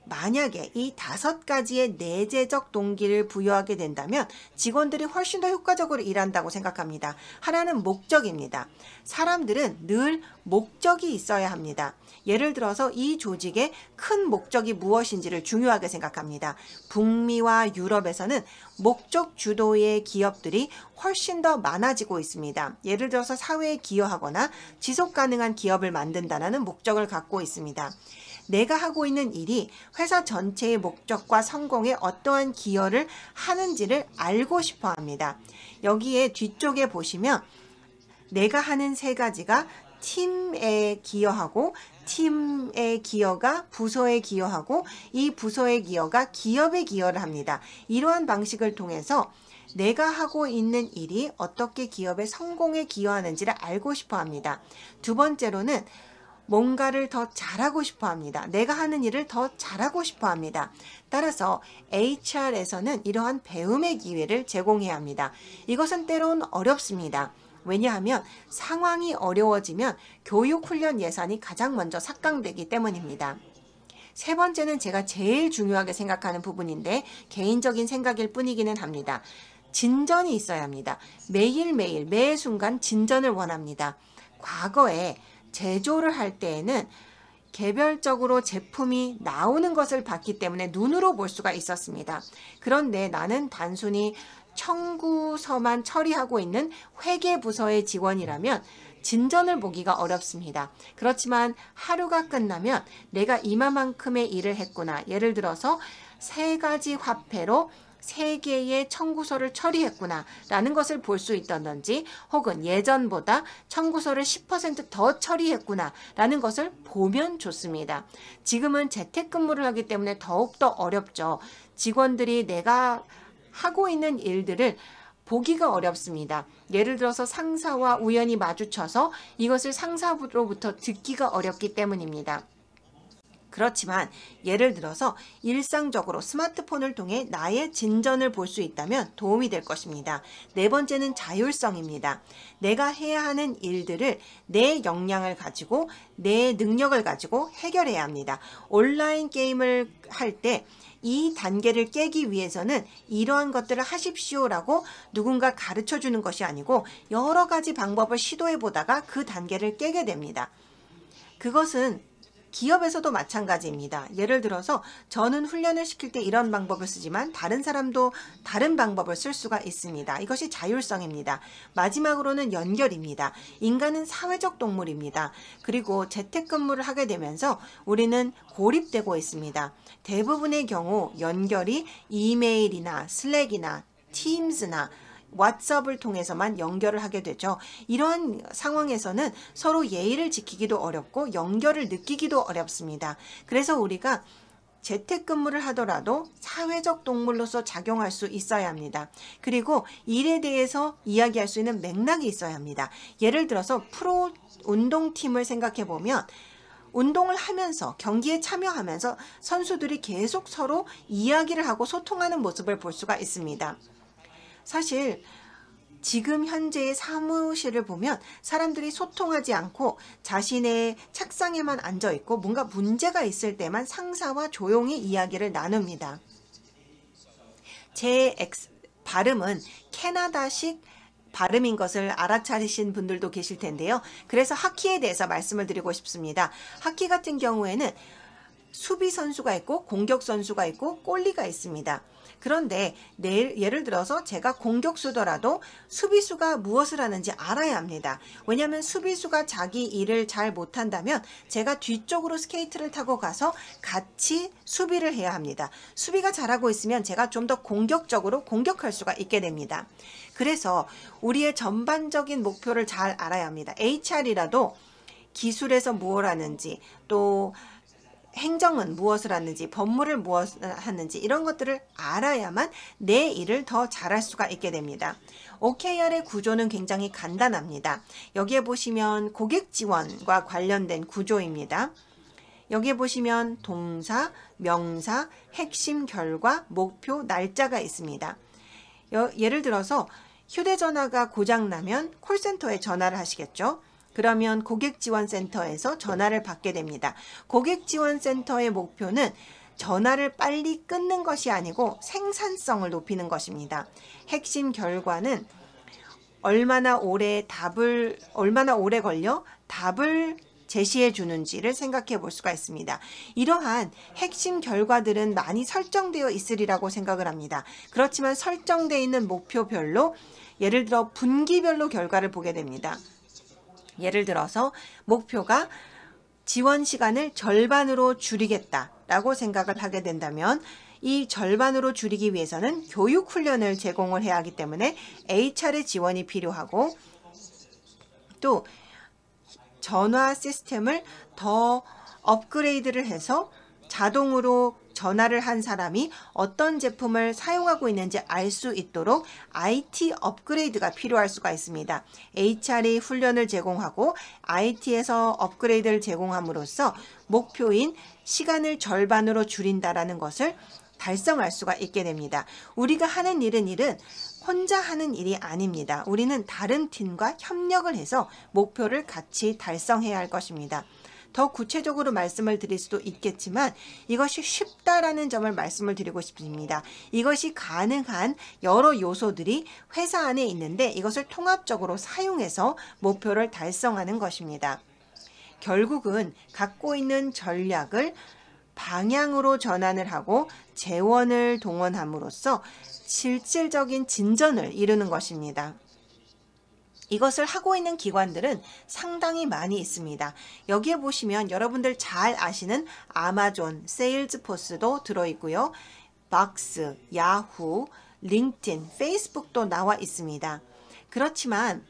만약에 이 5가지의 내재적 동기를 부여하게 된다면 직원들이 훨씬 더 효과적으로 일한다고 생각합니다. 하나는 목적입니다. 사람들은 늘 목적이 있어야 합니다. 예를 들어서 이 조직의 큰 목적이 무엇인지를 중요하게 생각합니다. 북미와 유럽에서는 목적 주도의 기업들이 훨씬 더 많아지고 있습니다. 예를 들어서 사회에 기여하거나 지속 가능한 기업을 만든다는 목적을 갖고 있습니다. 내가 하고 있는 일이 회사 전체의 목적과 성공에 어떠한 기여를 하는지를 알고 싶어 합니다. 여기에 뒤쪽에 보시면 내가 하는 3가지가 팀에 기여하고 팀의 기여가 부서에 기여하고 이 부서의 기여가 기업에 기여를 합니다. 이러한 방식을 통해서 내가 하고 있는 일이 어떻게 기업의 성공에 기여하는지를 알고 싶어 합니다. 두 번째로는 뭔가를 더 잘하고 싶어 합니다. 내가 하는 일을 더 잘하고 싶어 합니다. 따라서 HR에서는 이러한 배움의 기회를 제공해야 합니다. 이것은 때론 어렵습니다. 왜냐하면 상황이 어려워지면 교육훈련 예산이 가장 먼저 삭감되기 때문입니다. 세 번째는 제가 제일 중요하게 생각하는 부분인데 개인적인 생각일 뿐이기는 합니다. 진전이 있어야 합니다. 매일매일 매 순간 진전을 원합니다. 과거에 제조를 할 때에는 개별적으로 제품이 나오는 것을 봤기 때문에 눈으로 볼 수가 있었습니다. 그런데 나는 단순히 청구서만 처리하고 있는 회계부서의 직원이라면 진전을 보기가 어렵습니다. 그렇지만 하루가 끝나면 내가 이만큼의 일을 했구나. 예를 들어서 3가지 화폐로 3개의 청구서를 처리했구나 라는 것을 볼 수 있다든지 혹은 예전보다 청구서를 10% 더 처리했구나 라는 것을 보면 좋습니다. 지금은 재택근무를 하기 때문에 더욱더 어렵죠. 직원들이 내가 하고 있는 일들을 보기가 어렵습니다. 예를 들어서 상사와 우연히 마주쳐서 이것을 상사로부터 듣기가 어렵기 때문입니다. 그렇지만 예를 들어서 일상적으로 스마트폰을 통해 나의 진전을 볼 수 있다면 도움이 될 것입니다. 네 번째는 자율성입니다. 내가 해야 하는 일들을 내 역량을 가지고 내 능력을 가지고 해결해야 합니다. 온라인 게임을 할 때 이 단계를 깨기 위해서는 이러한 것들을 하십시오라고 누군가 가르쳐 주는 것이 아니고 여러 가지 방법을 시도해 보다가 그 단계를 깨게 됩니다. 그것은 기업에서도 마찬가지입니다. 예를 들어서 저는 훈련을 시킬 때 이런 방법을 쓰지만 다른 사람도 다른 방법을 쓸 수가 있습니다. 이것이 자율성입니다. 마지막으로는 연결입니다. 인간은 사회적 동물입니다. 그리고 재택근무를 하게 되면서 우리는 고립되고 있습니다. 대부분의 경우 연결이 이메일이나 슬랙이나 팀즈나 왓츠업을 통해서만 연결을 하게 되죠. 이러한 상황에서는 서로 예의를 지키기도 어렵고 연결을 느끼기도 어렵습니다. 그래서 우리가 재택근무를 하더라도 사회적 동물로서 작용할 수 있어야 합니다. 그리고 일에 대해서 이야기할 수 있는 맥락이 있어야 합니다. 예를 들어서 프로 운동팀을 생각해 보면 운동을 하면서 경기에 참여하면서 선수들이 계속 서로 이야기를 하고 소통하는 모습을 볼 수가 있습니다. 사실 지금 현재의 사무실을 보면 사람들이 소통하지 않고 자신의 책상에만 앉아 있고 뭔가 문제가 있을 때만 상사와 조용히 이야기를 나눕니다. 제 발음은 캐나다식 발음인 것을 알아차리신 분들도 계실 텐데요. 그래서 하키에 대해서 말씀을 드리고 싶습니다. 하키 같은 경우에는 수비 선수가 있고 공격 선수가 있고 골리가 있습니다. 그런데 예를 들어서 제가 공격수더라도 수비수가 무엇을 하는지 알아야 합니다. 왜냐하면 수비수가 자기 일을 잘 못한다면 제가 뒤쪽으로 스케이트를 타고 가서 같이 수비를 해야 합니다. 수비가 잘하고 있으면 제가 좀 더 공격적으로 공격할 수가 있게 됩니다. 그래서 우리의 전반적인 목표를 잘 알아야 합니다. HR이라도 기술에서 무엇을 하는지 또 행정은 무엇을 하는지 법무를 무엇을 하는지 이런 것들을 알아야만 내 일을 더 잘할 수가 있게 됩니다. OKR의 구조는 굉장히 간단합니다. 여기에 보시면 고객 지원과 관련된 구조입니다. 여기에 보시면 동사, 명사, 핵심 결과, 목표, 날짜가 있습니다. 예를 들어서 휴대전화가 고장나면 콜센터에 전화를 하시겠죠. 그러면 고객지원센터에서 전화를 받게 됩니다. 고객지원센터의 목표는 전화를 빨리 끊는 것이 아니고 생산성을 높이는 것입니다. 핵심 결과는 얼마나 오래 걸려 답을 제시해 주는지를 생각해 볼 수가 있습니다. 이러한 핵심 결과들은 많이 설정되어 있으리라고 생각을 합니다. 그렇지만 설정되어 있는 목표별로 예를 들어 분기별로 결과를 보게 됩니다. 예를 들어서 목표가 지원 시간을 절반으로 줄이겠다라고 생각을 하게 된다면 이 절반으로 줄이기 위해서는 교육 훈련을 제공을 해야 하기 때문에 HR의 지원이 필요하고 또 전화 시스템을 더 업그레이드를 해서 자동으로 전화를 한 사람이 어떤 제품을 사용하고 있는지 알 수 있도록 IT 업그레이드가 필요할 수가 있습니다. HR이 훈련을 제공하고 IT에서 업그레이드를 제공함으로써 목표인 시간을 절반으로 줄인다라는 것을 달성할 수가 있게 됩니다. 우리가 하는 일은 혼자 하는 일이 아닙니다. 우리는 다른 팀과 협력을 해서 목표를 같이 달성해야 할 것입니다. 더 구체적으로 말씀을 드릴 수도 있겠지만 이것이 쉽다라는 점을 말씀을 드리고 싶습니다. 이것이 가능한 여러 요소들이 회사 안에 있는데 이것을 통합적으로 사용해서 목표를 달성하는 것입니다. 결국은 갖고 있는 전략을 방향으로 전환을 하고 재원을 동원함으로써 실질적인 진전을 이루는 것입니다. 이것을 하고 있는 기관들은 상당히 많이 있습니다. 여기에 보시면 여러분들 잘 아시는 아마존, 세일즈포스도 들어있고요. 박스, 야후, 링크드인, 페이스북도 나와 있습니다. 그렇지만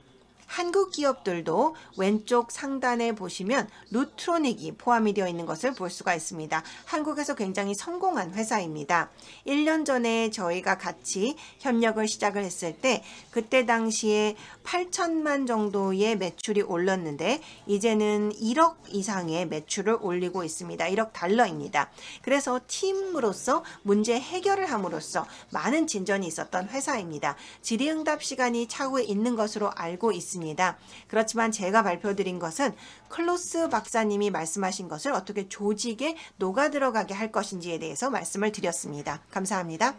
한국 기업들도 왼쪽 상단에 보시면 루트로닉이 포함이 되어 있는 것을 볼 수가 있습니다. 한국에서 굉장히 성공한 회사입니다. 1년 전에 저희가 같이 협력을 시작을 했을 때 그때 당시에 8천만 정도의 매출이 올랐는데 이제는 1억 이상의 매출을 올리고 있습니다. 1억 달러입니다. 그래서 팀으로서 문제 해결을 함으로써 많은 진전이 있었던 회사입니다. 질의응답 시간이 차후에 있는 것으로 알고 있습니다. 그렇지만 제가 발표드린 것은 클로스 박사님이 말씀하신 것을 어떻게 조직에 녹아 들어가게 할 것인지에 대해서 말씀을 드렸습니다. 감사합니다.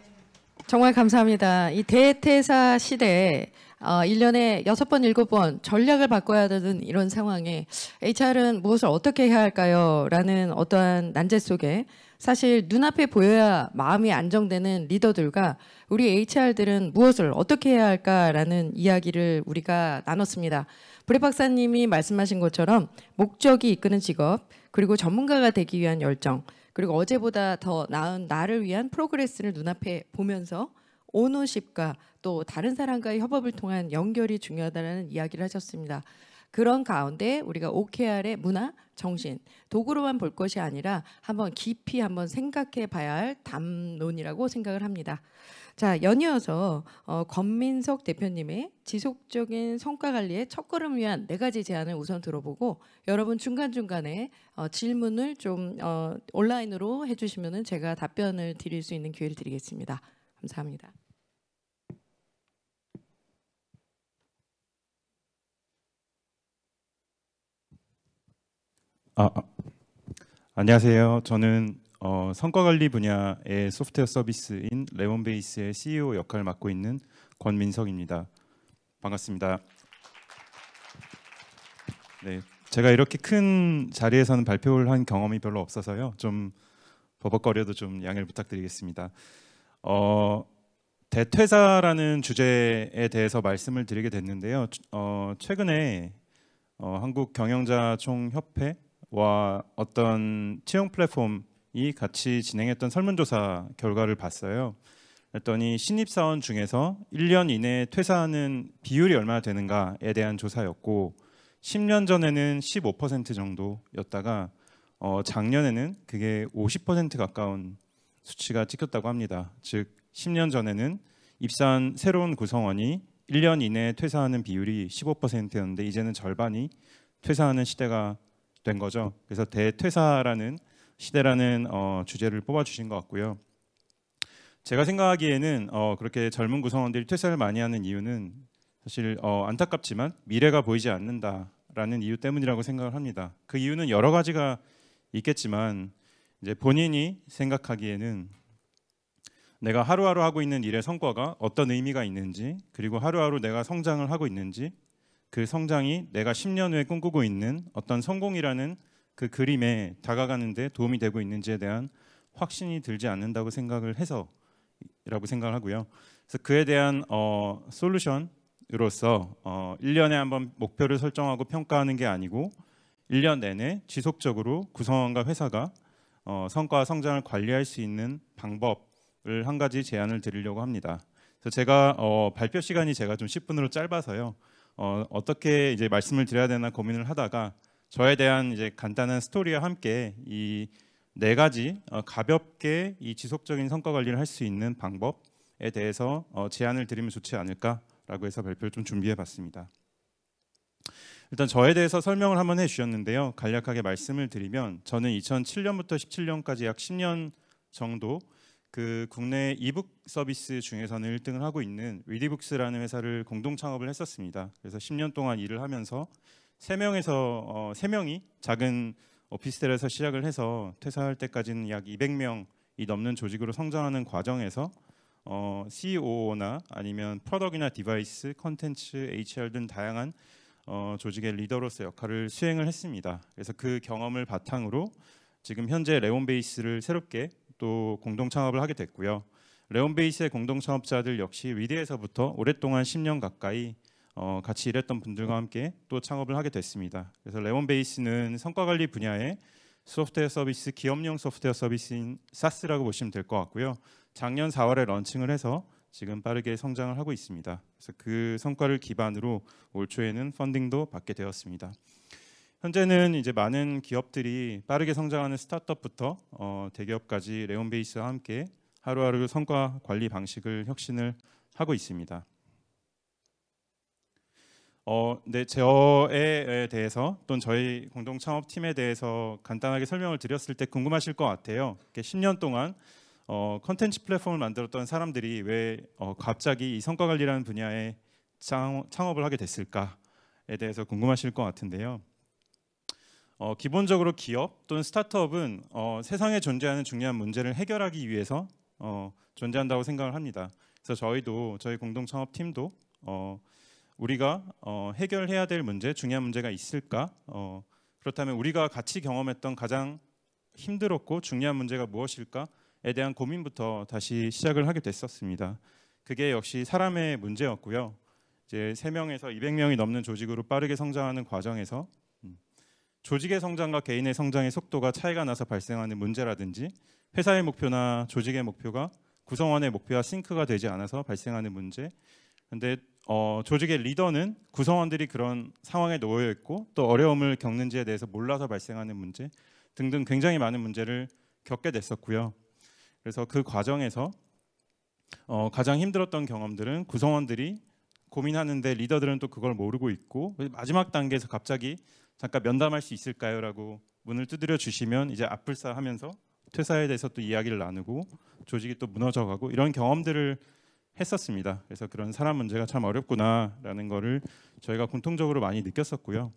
정말 감사합니다. 이 대퇴사 시대에 1년에 6번, 7번 전략을 바꿔야 되는 이런 상황에 HR은 무엇을 어떻게 해야 할까요? 라는 어떠한 난제 속에 사실 눈앞에 보여야 마음이 안정되는 리더들과 우리 HR들은 무엇을 어떻게 해야 할까라는 이야기를 우리가 나눴습니다. 브렛 박사님이 말씀하신 것처럼 목적이 이끄는 직업, 그리고 전문가가 되기 위한 열정, 그리고 어제보다 더 나은 나를 위한 프로그레스를 눈앞에 보면서 오너십과 또 다른 사람과의 협업을 통한 연결이 중요하다는 이야기를 하셨습니다. 그런 가운데 우리가 OKR의 문화, 정신, 도구로만 볼 것이 아니라 한번 깊이 한번 생각해 봐야 할 담론이라고 생각을 합니다. 자, 연이어서 권민석 대표님의 지속적인 성과 관리의 첫걸음을 위한 4가지 제안을 우선 들어보고 여러분 중간중간에 질문을 좀 온라인으로 해주시면 제가 답변을 드릴 수 있는 기회를 드리겠습니다. 감사합니다.
안녕하세요. 저는 성과관리 분야의 소프트웨어 서비스인 레몬베이스의 CEO 역할을 맡고 있는 권민석입니다. 반갑습니다. 네, 제가 이렇게 큰 자리에서는 발표를 한 경험이 별로 없어서요. 좀 버벅거려도 좀 양해를 부탁드리겠습니다. 대퇴사라는 주제에 대해서 말씀을 드리게 됐는데요. 최근에 한국 경영자 총협회와 어떤 채용 플랫폼이 같이 진행했던 설문조사 결과를 봤어요. 그랬더니 신입사원 중에서 1년 이내에 퇴사하는 비율이 얼마나 되는가에 대한 조사였고 10년 전에는 15% 정도였다가 작년에는 그게 50% 가까운 수치가 찍혔다고 합니다. 즉 10년 전에는 입사한 새로운 구성원이 1년 이내에 퇴사하는 비율이 15%였는데 이제는 절반이 퇴사하는 시대가 된 거죠. 그래서 대퇴사라는 시대라는 주제를 뽑아주신 것 같고요. 제가 생각하기에는 그렇게 젊은 구성원들이 퇴사를 많이 하는 이유는 사실 안타깝지만 미래가 보이지 않는다라는 이유 때문이라고 생각을 합니다. 그 이유는 여러 가지가 있겠지만 이제 본인이 생각하기에는 내가 하루하루 하고 있는 일의 성과가 어떤 의미가 있는지, 그리고 하루하루 내가 성장을 하고 있는지, 그 성장이 내가 10년 후에 꿈꾸고 있는 어떤 성공이라는 그 그림에 다가가는 데 도움이 되고 있는지에 대한 확신이 들지 않는다고 생각을 해서라고 생각을 하고요. 그래서 그에 대한 솔루션으로서 1년에 한번 목표를 설정하고 평가하는 게 아니고 1년 내내 지속적으로 구성원과 회사가 성과와 성장을 관리할 수 있는 방법을 한 가지 제안을 드리려고 합니다. 그래서 제가 발표 시간이 제가 좀 10분으로 짧아서요. 어떻게 이제 말씀을 드려야 되나 고민을 하다가 저에 대한 이제 간단한 스토리와 함께 이 네 가지 가볍게 이 지속적인 성과 관리를 할 수 있는 방법에 대해서 제안을 드리면 좋지 않을까라고 해서 발표를 좀 준비해봤습니다. 일단 저에 대해서 설명을 한번 해주셨는데요. 간략하게 말씀을 드리면 저는 2007년부터 17년까지 약 10년 정도 그 국내 이북 서비스 중에서는 1등을 하고 있는 리디북스라는 회사를 공동 창업을 했었습니다. 그래서 10년 동안 일을 하면서 3명이 작은 오피스텔에서 시작을 해서 퇴사할 때까지는 약 200명이 넘는 조직으로 성장하는 과정에서 COO나 아니면 프로덕트나 디바이스, 컨텐츠, HR 등 다양한 조직의 리더로서 역할을 수행을 했습니다. 그래서 그 경험을 바탕으로 지금 현재 레온베이스를 새롭게 또 공동 창업을 하게 됐고요. 레온베이스의 공동 창업자들 역시 리드에서부터 오랫동안 10년 가까이 같이 일했던 분들과 함께 또 창업을 하게 됐습니다. 그래서 레온베이스는 성과 관리 분야의 소프트웨어 서비스, 기업용 소프트웨어 서비스인 SaaS라고 보시면 될 것 같고요. 작년 4월에 런칭을 해서 지금 빠르게 성장을 하고 있습니다. 그래서 그 성과를 기반으로 올 초에는 펀딩도 받게 되었습니다. 현재는 이제 많은 기업들이 빠르게 성장하는 스타트업부터 대기업까지 레온베이스와 함께 하루하루 성과 관리 방식을 혁신을 하고 있습니다. 네, 저에 대해서 또는 저희 공동 창업팀에 대해서 간단하게 설명을 드렸을 때 궁금하실 것 같아요. 10년 동안 컨텐츠 플랫폼을 만들었던 사람들이 왜 갑자기 이 성과 관리라는 분야에 창업을 하게 됐을까에 대해서 궁금하실 것 같은데요. 기본적으로 기업 또는 스타트업은 세상에 존재하는 중요한 문제를 해결하기 위해서 존재한다고 생각을 합니다. 그래서 저희 공동 창업팀도 우리가 해결해야 될 문제, 중요한 문제가 있을까? 그렇다면 우리가 같이 경험했던 가장 힘들었고 중요한 문제가 무엇일까에 대한 고민부터 다시 시작을 하게 됐었습니다. 그게 역시 사람의 문제였고요. 이제 3명에서 200명이 넘는 조직으로 빠르게 성장하는 과정에서 조직의 성장과 개인의 성장의 속도가 차이가 나서 발생하는 문제라든지 회사의 목표나 조직의 목표가 구성원의 목표와 싱크가 되지 않아서 발생하는 문제. 근데 조직의 리더는 구성원들이 그런 상황에 놓여 있고 또 어려움을 겪는지에 대해서 몰라서 발생하는 문제 등등 굉장히 많은 문제를 겪게 됐었고요. 그래서 그 과정에서 가장 힘들었던 경험들은 구성원들이 고민하는데 리더들은 또 그걸 모르고 있고 마지막 단계에서 갑자기 잠깐 면담할 수 있을까요? 라고 문을 두드려 주시면 이제 앞불싸하면서 퇴사에 대해서 또 이야기를 나누고 조직이 또 무너져가고 이런 경험들을 했었습니다. 그래서 그런 사람 문제가 참 어렵구나라는 거를 저희가 공통적으로 많이 느꼈었고요.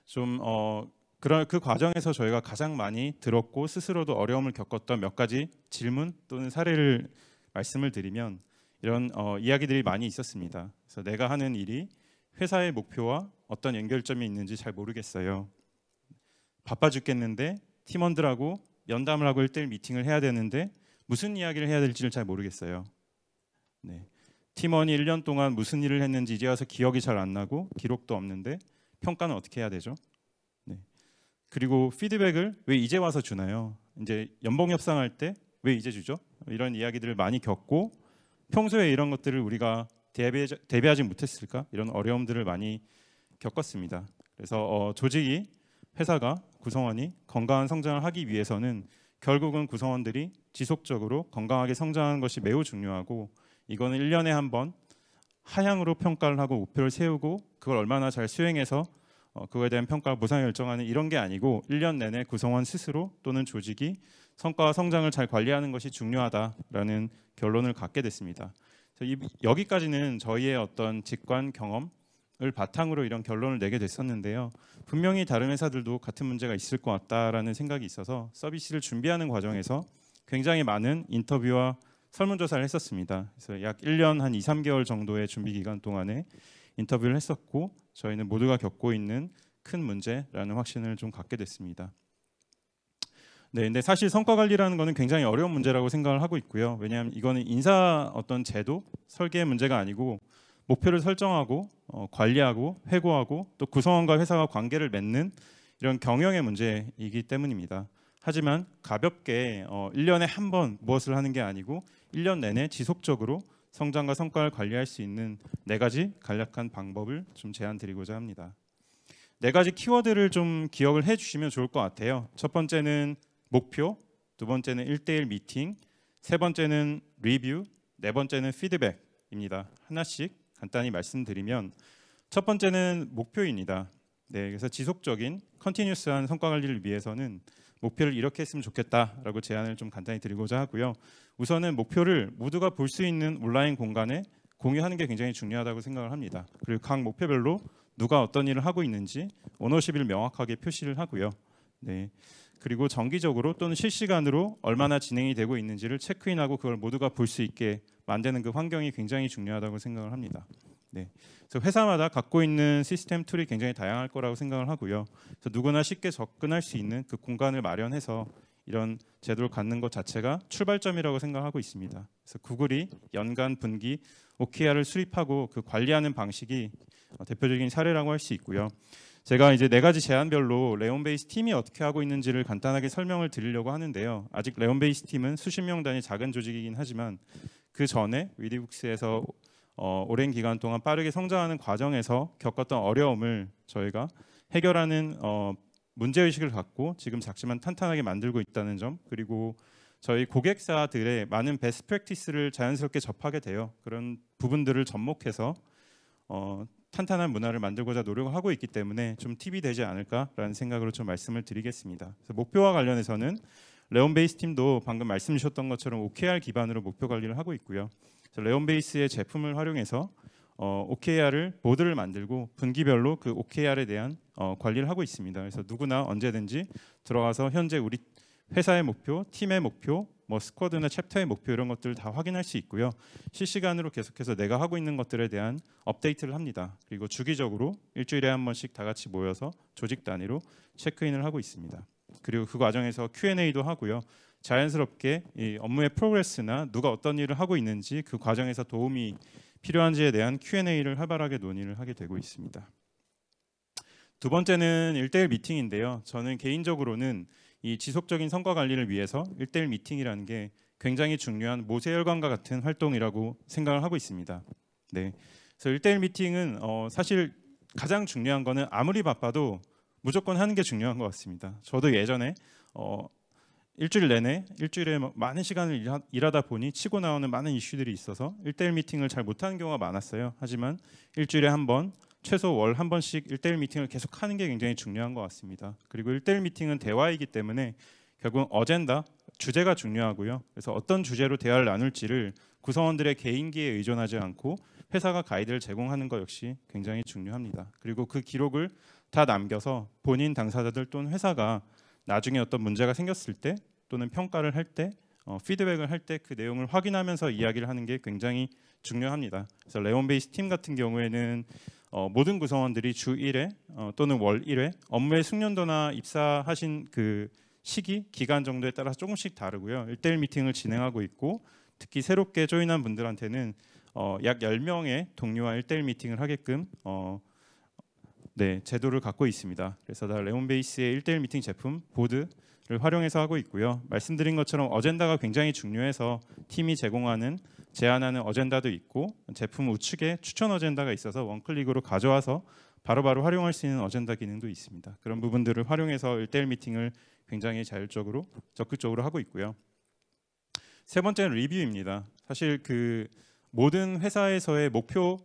좀 그 과정에서 저희가 가장 많이 들었고 스스로도 어려움을 겪었던 몇 가지 질문 또는 사례를 말씀을 드리면 이런 이야기들이 많이 있었습니다. 그래서 내가 하는 일이 회사의 목표와 어떤 연결점이 있는지 잘 모르겠어요. 바빠 죽겠는데 팀원들하고 면담을 하고 1대1 미팅을 해야 되는데 무슨 이야기를 해야 될지를 잘 모르겠어요. 네. 팀원이 1년 동안 무슨 일을 했는지 이제 와서 기억이 잘 안 나고 기록도 없는데 평가는 어떻게 해야 되죠? 네. 그리고 피드백을 왜 이제 와서 주나요? 이제 연봉 협상할 때 왜 이제 주죠? 이런 이야기들을 많이 겪고 평소에 이런 것들을 우리가 대비하지 못했을까? 이런 어려움들을 많이 겪었습니다. 그래서 조직이, 회사가, 구성원이 건강한 성장을 하기 위해서는 결국은 구성원들이 지속적으로 건강하게 성장하는 것이 매우 중요하고 이거는 1년에 한 번 하향으로 평가를 하고 목표를 세우고 그걸 얼마나 잘 수행해서 그거에 대한 평가 보상을 결정하는 이런 게 아니고 1년 내내 구성원 스스로 또는 조직이 성과와 성장을 잘 관리하는 것이 중요하다라는 결론을 갖게 됐습니다. 여기까지는 저희의 어떤 직관 경험을 바탕으로 이런 결론을 내게 됐었는데요. 분명히 다른 회사들도 같은 문제가 있을 것 같다라는 생각이 있어서 서비스를 준비하는 과정에서 굉장히 많은 인터뷰와 설문조사를 했었습니다. 그래서 약 1년 한 2, 3개월 정도의 준비 기간 동안에 인터뷰를 했었고 저희는 모두가 겪고 있는 큰 문제라는 확신을 좀 갖게 됐습니다. 네, 근데 사실 성과 관리라는 거는 굉장히 어려운 문제라고 생각을 하고 있고요. 왜냐하면 이거는 인사 어떤 제도, 설계의 문제가 아니고 목표를 설정하고 관리하고 회고하고 또 구성원과 회사와 관계를 맺는 이런 경영의 문제이기 때문입니다. 하지만 가볍게 1년에 한 번 무엇을 하는 게 아니고 1년 내내 지속적으로 성장과 성과를 관리할 수 있는 4가지 간략한 방법을 좀 제안드리고자 합니다. 4가지 키워드를 좀 기억을 해주시면 좋을 것 같아요. 첫 번째는 목표, 두 번째는 1대1 미팅, 세 번째는 리뷰, 네 번째는 피드백입니다. 하나씩 간단히 말씀드리면 첫 번째는 목표입니다. 네, 그래서 지속적인 컨티뉴스한 성과 관리를 위해서는 목표를 이렇게 했으면 좋겠다라고 제안을 좀 간단히 드리고자 하고요. 우선은 목표를 모두가 볼 수 있는 온라인 공간에 공유하는 게 굉장히 중요하다고 생각을 합니다. 그리고 각 목표별로 누가 어떤 일을 하고 있는지 오너십을 명확하게 표시를 하고요. 네. 그리고 정기적으로 또는 실시간으로 얼마나 진행이 되고 있는지를 체크인하고 그걸 모두가 볼 수 있게 만드는 그 환경이 굉장히 중요하다고 생각을 합니다. 네. 그래서 회사마다 갖고 있는 시스템 툴이 굉장히 다양할 거라고 생각을 하고요. 그래서 누구나 쉽게 접근할 수 있는 그 공간을 마련해서 이런 제도를 갖는 것 자체가 출발점이라고 생각하고 있습니다. 그래서 구글이 연간 분기 OKR을 수립하고 그 관리하는 방식이 대표적인 사례라고 할 수 있고요. 제가 이제 네 가지 제안별로 레온베이스 팀이 어떻게 하고 있는지를 간단하게 설명을 드리려고 하는데요. 아직 레온베이스 팀은 수십 명 단위 작은 조직이긴 하지만 그 전에 위디북스에서 오랜 기간 동안 빠르게 성장하는 과정에서 겪었던 어려움을 저희가 해결하는 문제의식을 갖고 지금 작지만 탄탄하게 만들고 있다는 점, 그리고 저희 고객사들의 많은 베스트 프랙티스를 자연스럽게 접하게 돼요. 그런 부분들을 접목해서 탄탄한 문화를 만들고자 노력을 하고 있기 때문에 좀 팁이 되지 않을까라는 생각으로 좀 말씀을 드리겠습니다. 그래서 목표와 관련해서는 레온베이스 팀도 방금 말씀 주셨던 것처럼 OKR 기반으로 목표 관리를 하고 있고요. 레온베이스의 제품을 활용해서 OKR을 보드를 만들고 분기별로 그 OKR에 대한 관리를 하고 있습니다. 그래서 누구나 언제든지 들어가서 현재 우리 회사의 목표, 팀의 목표, 뭐 스쿼드나 챕터의 목표 이런 것들을 다 확인할 수 있고요. 실시간으로 계속해서 내가 하고 있는 것들에 대한 업데이트를 합니다. 그리고 주기적으로 일주일에 한 번씩 다 같이 모여서 조직 단위로 체크인을 하고 있습니다. 그리고 그 과정에서 Q&A도 하고요. 자연스럽게 이 업무의 프로그레스나 누가 어떤 일을 하고 있는지 그 과정에서 도움이 필요한지에 대한 Q&A를 활발하게 논의를 하게 되고 있습니다. 두 번째는 1대1 미팅인데요. 저는 개인적으로는 이 지속적인 성과 관리를 위해서 1대1 미팅이라는 게 굉장히 중요한 모세혈관과 같은 활동이라고 생각을 하고 있습니다. 네, 그래서 1대1 미팅은 사실 가장 중요한 거는 아무리 바빠도 무조건 하는 게 중요한 것 같습니다. 저도 예전에 일주일 내내 일주일에 많은 시간을 일하다 보니 치고 나오는 많은 이슈들이 있어서 1대1 미팅을 잘 못하는 경우가 많았어요. 하지만 일주일에 한 번, 최소 월 한 번씩 1대1 미팅을 계속 하는 게 굉장히 중요한 것 같습니다. 그리고 1대1 미팅은 대화이기 때문에 결국 어젠다, 주제가 중요하고요. 그래서 어떤 주제로 대화를 나눌지를 구성원들의 개인기에 의존하지 않고 회사가 가이드를 제공하는 것 역시 굉장히 중요합니다. 그리고 그 기록을 다 남겨서 본인 당사자들 또는 회사가 나중에 어떤 문제가 생겼을 때 또는 평가를 할 때 피드백을 할 때 그 내용을 확인하면서 이야기를 하는 게 굉장히 중요합니다. 그래서 레온베이스 팀 같은 경우에는 모든 구성원들이 주 1회 또는 월 1회 업무의 숙련도나 입사하신 그 시기, 기간 정도에 따라서 조금씩 다르고요. 1대1 미팅을 진행하고 있고 특히 새롭게 조인한 분들한테는 약 10명의 동료와 1대1 미팅을 하게끔 제도를 갖고 있습니다. 그래서 다 레온베이스의 1대1 미팅 제품 보드를 활용해서 하고 있고요. 말씀드린 것처럼 어젠다가 굉장히 중요해서 팀이 제공하는 제안하는 어젠다도 있고 제품 우측에 추천 어젠다가 있어서 원클릭으로 가져와서 바로바로 활용할 수 있는 어젠다 기능도 있습니다. 그런 부분들을 활용해서 1대1 미팅을 굉장히 자율적으로 적극적으로 하고 있고요. 세 번째는 리뷰입니다. 사실 그 모든 회사에서의 목표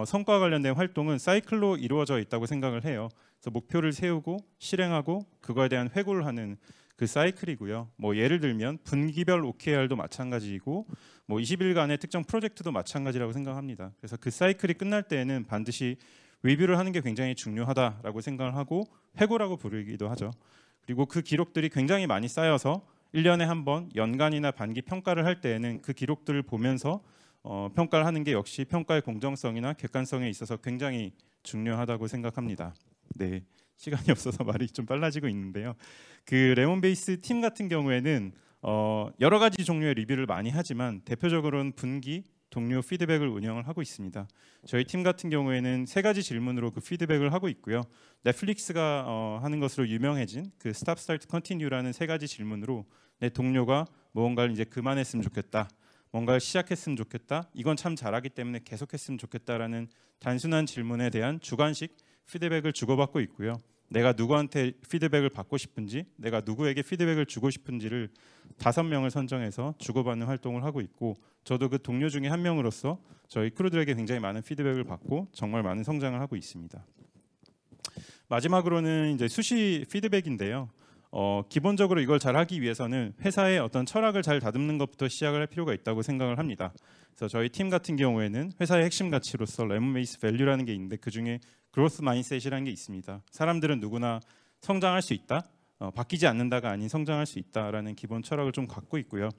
성과 관련된 활동은 사이클로 이루어져 있다고 생각을 해요. 그래서 목표를 세우고 실행하고 그거에 대한 회고를 하는 그 사이클이고요. 뭐 예를 들면 분기별 OKR도 마찬가지이고 뭐 20일간의 특정 프로젝트도 마찬가지라고 생각합니다. 그래서 그 사이클이 끝날 때에는 반드시 리뷰를 하는 게 굉장히 중요하다라고 생각을 하고 회고라고 부르기도 하죠. 그리고 그 기록들이 굉장히 많이 쌓여서 1년에 한 번 연간이나 반기 평가를 할 때에는 그 기록들을 보면서 평가를 하는 게 역시 평가의 공정성이나 객관성에 있어서 굉장히 중요하다고 생각합니다. 네, 시간이 없어서 말이 좀 빨라지고 있는데요. 그 레몬베이스 팀 같은 경우에는 여러 가지 종류의 리뷰를 많이 하지만 대표적으로는 분기 동료 피드백을 운영을 하고 있습니다. 저희 팀 같은 경우에는 3가지 질문으로 그 피드백을 하고 있고요. 넷플릭스가 하는 것으로 유명해진 그 스탑 스타트 컨티뉴라는 3가지 질문으로 내 동료가 무언가를 이제 그만했으면 좋겠다, 뭔가를 시작했으면 좋겠다, 이건 참 잘하기 때문에 계속했으면 좋겠다라는 단순한 질문에 대한 주관식 피드백을 주고받고 있고요. 내가 누구한테 피드백을 받고 싶은지, 내가 누구에게 피드백을 주고 싶은지를 5명을 선정해서 주고받는 활동을 하고 있고, 저도 그 동료 중에 한 명으로서 저희 크루들에게 굉장히 많은 피드백을 받고 정말 많은 성장을 하고 있습니다. 마지막으로는 이제 수시 피드백인데요. 기본적으로 이걸 잘 하기 위해서는 회사의 어떤 철학을 잘 다듬는 것부터 시작을 할 필요가 있다고 생각을 합니다. 그래서 저희 팀 같은 경우에는 회사의 핵심 가치로서 레몬 베이스 밸류라는 게 있는데 그중에 그로스 마인셋이라는 게 있습니다. 사람들은 누구나 성장할 수 있다. 바뀌지 않는다가 아닌 성장할 수 있다라는 기본 철학을 좀 갖고 있고요.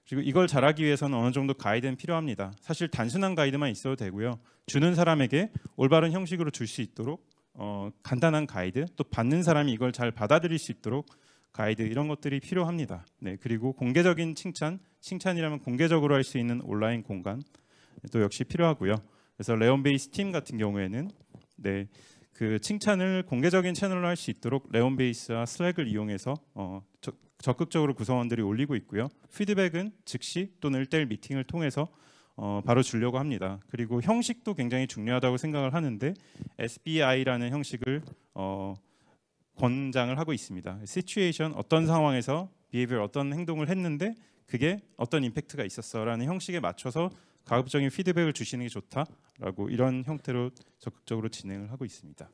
그리고 이걸 잘하기 위해서는 어느 정도 가이드는 필요합니다. 사실 단순한 가이드만 있어도 되고요. 주는 사람에게 올바른 형식으로 줄 수 있도록 간단한 가이드, 또 받는 사람이 이걸 잘 받아들일 수 있도록 가이드, 이런 것들이 필요합니다. 네, 그리고 공개적인 칭찬이라면 공개적으로 할 수 있는 온라인 공간 또 역시 필요하고요. 그래서 레온 베이스 팀 같은 경우에는 네, 그 칭찬을 공개적인 채널로 할 수 있도록 레온 베이스와 슬랙을 이용해서 적극적으로 구성원들이 올리고 있고요. 피드백은 즉시 또는 1대1 미팅을 통해서 바로 주려고 합니다. 그리고 형식도 굉장히 중요하다고 생각을 하는데 SBI라는 형식을 권장을 하고 있습니다. 시츄에이션, 어떤 상황에서 비헤이비어, 어떤 행동을 했는데 그게 어떤 임팩트가 있었어라는 형식에 맞춰서 가급적인 피드백을 주시는 게 좋다라고, 이런 형태로 적극적으로 진행을 하고 있습니다.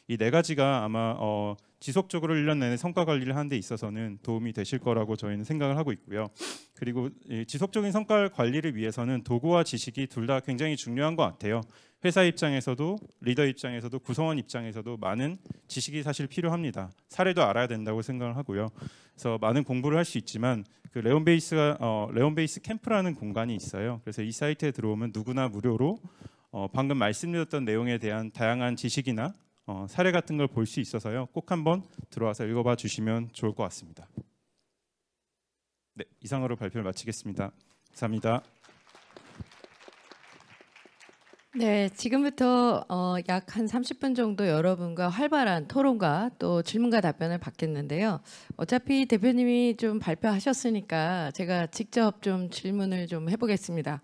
이 4가지가 아마 지속적으로 1년 내내 성과 관리를 하는 데 있어서는 도움이 되실 거라고 저희는 생각을 하고 있고요. 그리고 이 지속적인 성과 관리를 위해서는 도구와 지식이 둘 다 굉장히 중요한 것 같아요. 회사 입장에서도 리더 입장에서도 구성원 입장에서도 많은 지식이 사실 필요합니다. 사례도 알아야 된다고 생각을 하고요. 그래서 많은 공부를 할 수 있지만 그 레온 베이스 캠프라는 공간이 있어요. 그래서 이 사이트에 들어오면 누구나 무료로 방금 말씀드렸던 내용에 대한 다양한 지식이나 사례 같은 걸 볼 수 있어서요. 꼭 한번 들어와서 읽어봐 주시면 좋을 것 같습니다. 네, 이상으로 발표를 마치겠습니다. 감사합니다.
네, 지금부터 약 한 30분 정도 여러분과 활발한 토론과 또 질문과 답변을 받겠는데요. 어차피 대표님이 좀 발표하셨으니까 제가 직접 좀 질문을 좀 해보겠습니다.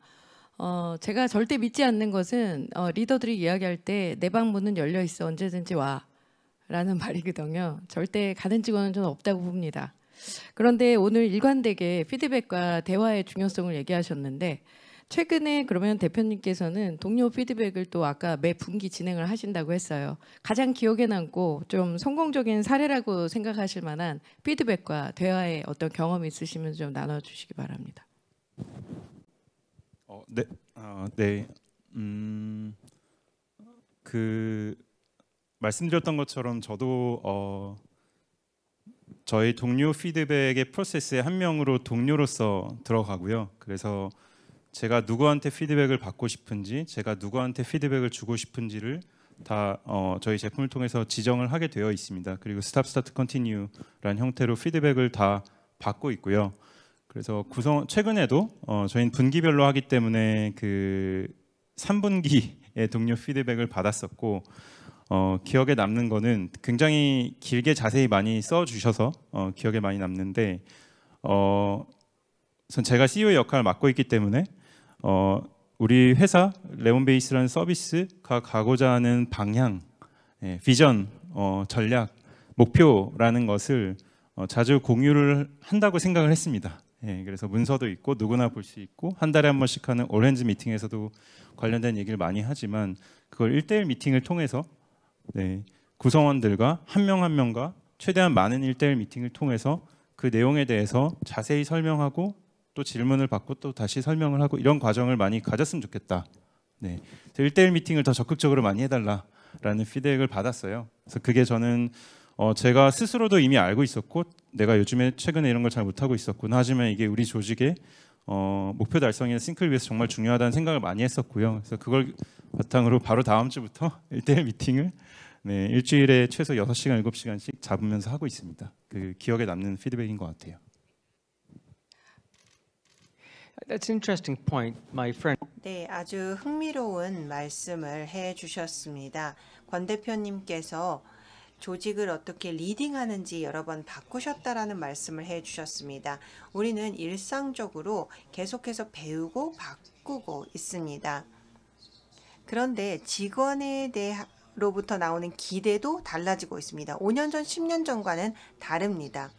제가 절대 믿지 않는 것은 리더들이 이야기할 때 내 방 문은 열려 있어 언제든지 와라는 말이거든요. 절대 가는 직원은 저는 없다고 봅니다. 그런데 오늘 일관되게 피드백과 대화의 중요성을 얘기하셨는데, 최근에 그러면 대표님께서는 동료 피드백을 또 아까 매 분기 진행을 하신다고 했어요. 가장 기억에 남고 좀 성공적인 사례라고 생각하실 만한 피드백과 대화의 어떤 경험이 있으시면 좀 나눠주시기 바랍니다.
네. 그 말씀드렸던 것처럼 저도 저희 동료 피드백의 프로세스의 한 명으로 동료로서 들어가고요. 그래서 제가 누구한테 피드백을 받고 싶은지, 제가 누구한테 피드백을 주고 싶은지를 다 저희 제품을 통해서 지정을 하게 되어 있습니다. 그리고 스탑, 스타트, 컨티뉴라는 형태로 피드백을 다 받고 있고요. 그래서 최근에도 저희는 분기별로 하기 때문에 그 3분기에 동료 피드백을 받았었고, 기억에 남는 거는 굉장히 길게 자세히 많이 써주셔서 기억에 많이 남는데, 전 제가 CEO 역할을 맡고 있기 때문에 우리 회사 레몬 베이스라는 서비스가 가고자 하는 방향, 비전, 전략, 목표라는 것을 자주 공유를 한다고 생각을 했습니다. 그래서 문서도 있고 누구나 볼 수 있고 한 달에 한 번씩 하는 오렌지 미팅에서도 관련된 얘기를 많이 하지만, 그걸 1대1 미팅을 통해서 구성원들과 한 명 한 명과 최대한 많은 1대1 미팅을 통해서 그 내용에 대해서 자세히 설명하고 또 질문을 받고 또 다시 설명을 하고, 이런 과정을 많이 가졌으면 좋겠다. 1대1 미팅을 더 적극적으로 많이 해달라라는 피드백을 받았어요. 그래서 그게 저는 제가 스스로도 이미 알고 있었고, 내가 요즘에 최근에 이런 걸 잘 못하고 있었구나, 하지만 이게 우리 조직의 목표 달성이나 싱크를 위해서 정말 중요하다는 생각을 많이 했었고요. 그래서 그걸 바탕으로 바로 다음 주부터 1대1 미팅을 일주일에 최소 6시간, 7시간씩 잡으면서 하고 있습니다. 그 기억에 남는 피드백인 것 같아요.
That's an interesting point, my friend.
네, 아주 흥미로운 말씀을 해주셨습니다. 권 대표님께서 조직을 어떻게 리딩하는지 여러 번 바꾸셨다라는 말씀을 해주셨습니다. 우리는 일상적으로 계속해서 배우고 바꾸고 있습니다. 그런데 직원에 리더로부터 나오는 기대도 달라지고 있습니다. 5년 전, 10년 전과는 다릅니다.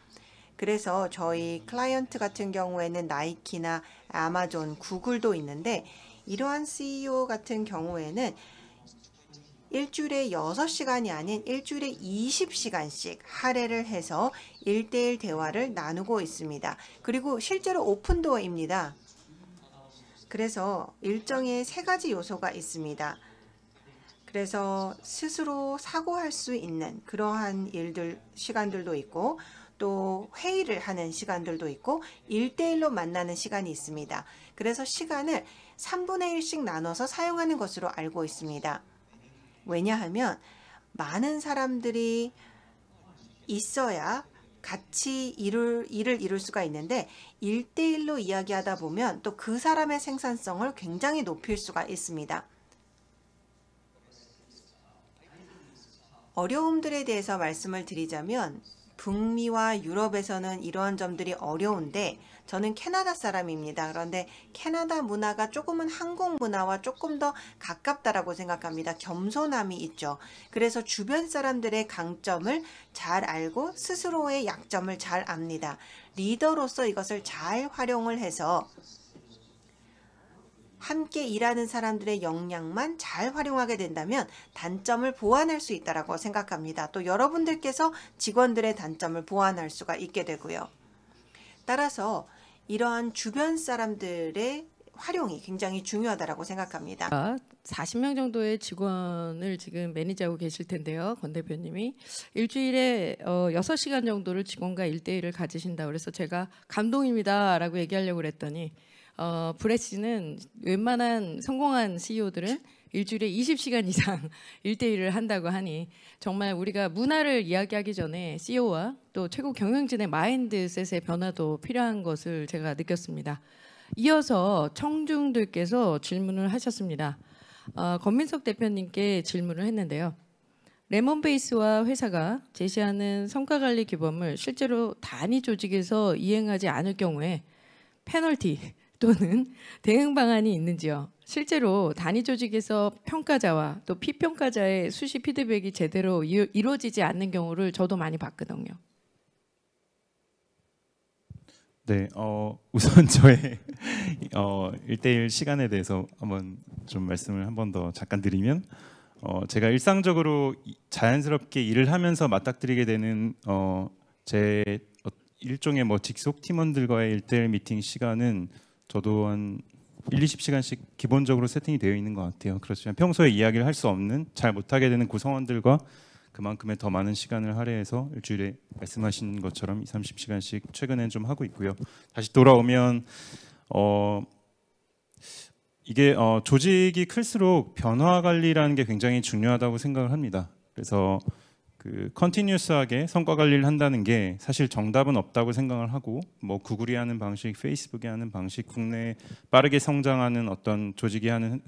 그래서 저희 클라이언트 같은 경우에는 나이키나 아마존, 구글도 있는데 이러한 CEO 같은 경우에는 일주일에 6시간이 아닌 일주일에 20시간씩 할애를 해서 1대1 대화를 나누고 있습니다. 그리고 실제로 오픈도어입니다. 그래서 일정에 3가지 요소가 있습니다. 그래서 스스로 사고할 수 있는 그러한 시간들도 있고 또 회의를 하는 시간들도 있고 1대1로 만나는 시간이 있습니다. 그래서 시간을 3분의 1씩 나눠서 사용하는 것으로 알고 있습니다. 왜냐하면 많은 사람들이 있어야 같이 일을 이룰 수가 있는데 1대1로 이야기하다 보면 또 그 사람의 생산성을 굉장히 높일 수가 있습니다. 어려움들에 대해서 말씀을 드리자면 북미와 유럽에서는 이러한 점들이 어려운데 저는 캐나다 사람입니다. 그런데 캐나다 문화가 조금은 한국 문화와 조금 더 가깝다라고 생각합니다. 겸손함이 있죠. 그래서 주변 사람들의 강점을 잘 알고 스스로의 약점을 잘 압니다. 리더로서 이것을 잘 활용을 해서 함께 일하는 사람들의 역량만 잘 활용하게 된다면 단점을 보완할 수 있다고 생각합니다. 또 여러분들께서 직원들의 단점을 보완할 수가 있게 되고요. 따라서 이러한 주변 사람들의 활용이 굉장히 중요하다고 생각합니다.
40명 정도의 직원을 지금 매니지하고 계실 텐데요. 권 대표님이 일주일에 6시간 정도를 직원과 1대1을 가지신다 그래서 제가 감동입니다라고 얘기하려고 그랬더니 브레시는 웬만한 성공한 CEO들은 일주일에 20시간 이상 1대1을 한다고 하니 정말 우리가 문화를 이야기하기 전에 CEO와 또 최고 경영진의 마인드셋의 변화도 필요한 것을 제가 느꼈습니다. 이어서 청중들께서 질문을 하셨습니다. 권민석 대표님께 질문을 했는데요. 레몬베이스와 회사가 제시하는 성과관리 규범을 실제로 단위 조직에서 이행하지 않을 경우에 페널티 또는 대응 방안이 있는지요? 실제로 단위 조직에서 평가자와 또 피평가자의 수시 피드백이 제대로 이루어지지 않는 경우를 저도 많이 봤거든요.
네, 우선 저의 1대1 시간에 대해서 한번 좀 말씀을 한 번 더 잠깐 드리면 제가 일상적으로 자연스럽게 일을 하면서 맞닥뜨리게 되는 제 일종의 직속 팀원들과의 1대1 미팅 시간은 저도 한 1-20시간씩 기본적으로 세팅이 되어 있는 것 같아요. 그렇지만 평소에 이야기를 할 수 없는 잘 못하게 되는 구성원들과 그만큼의 더 많은 시간을 할애해서 일주일에 말씀하신 것처럼 20-30시간씩 최근엔 좀 하고 있고요. 다시 돌아오면 이게 조직이 클수록 변화 관리라는 게 굉장히 중요하다고 생각을 합니다. 그래서 컨티뉴스하게 성과 관리를 한다는 게 사실 정답은 없다고 생각을 하고 구글이 하는 방식, 페이스북이 하는 방식, 국내에 빠르게 성장하는 어떤 조직이 하는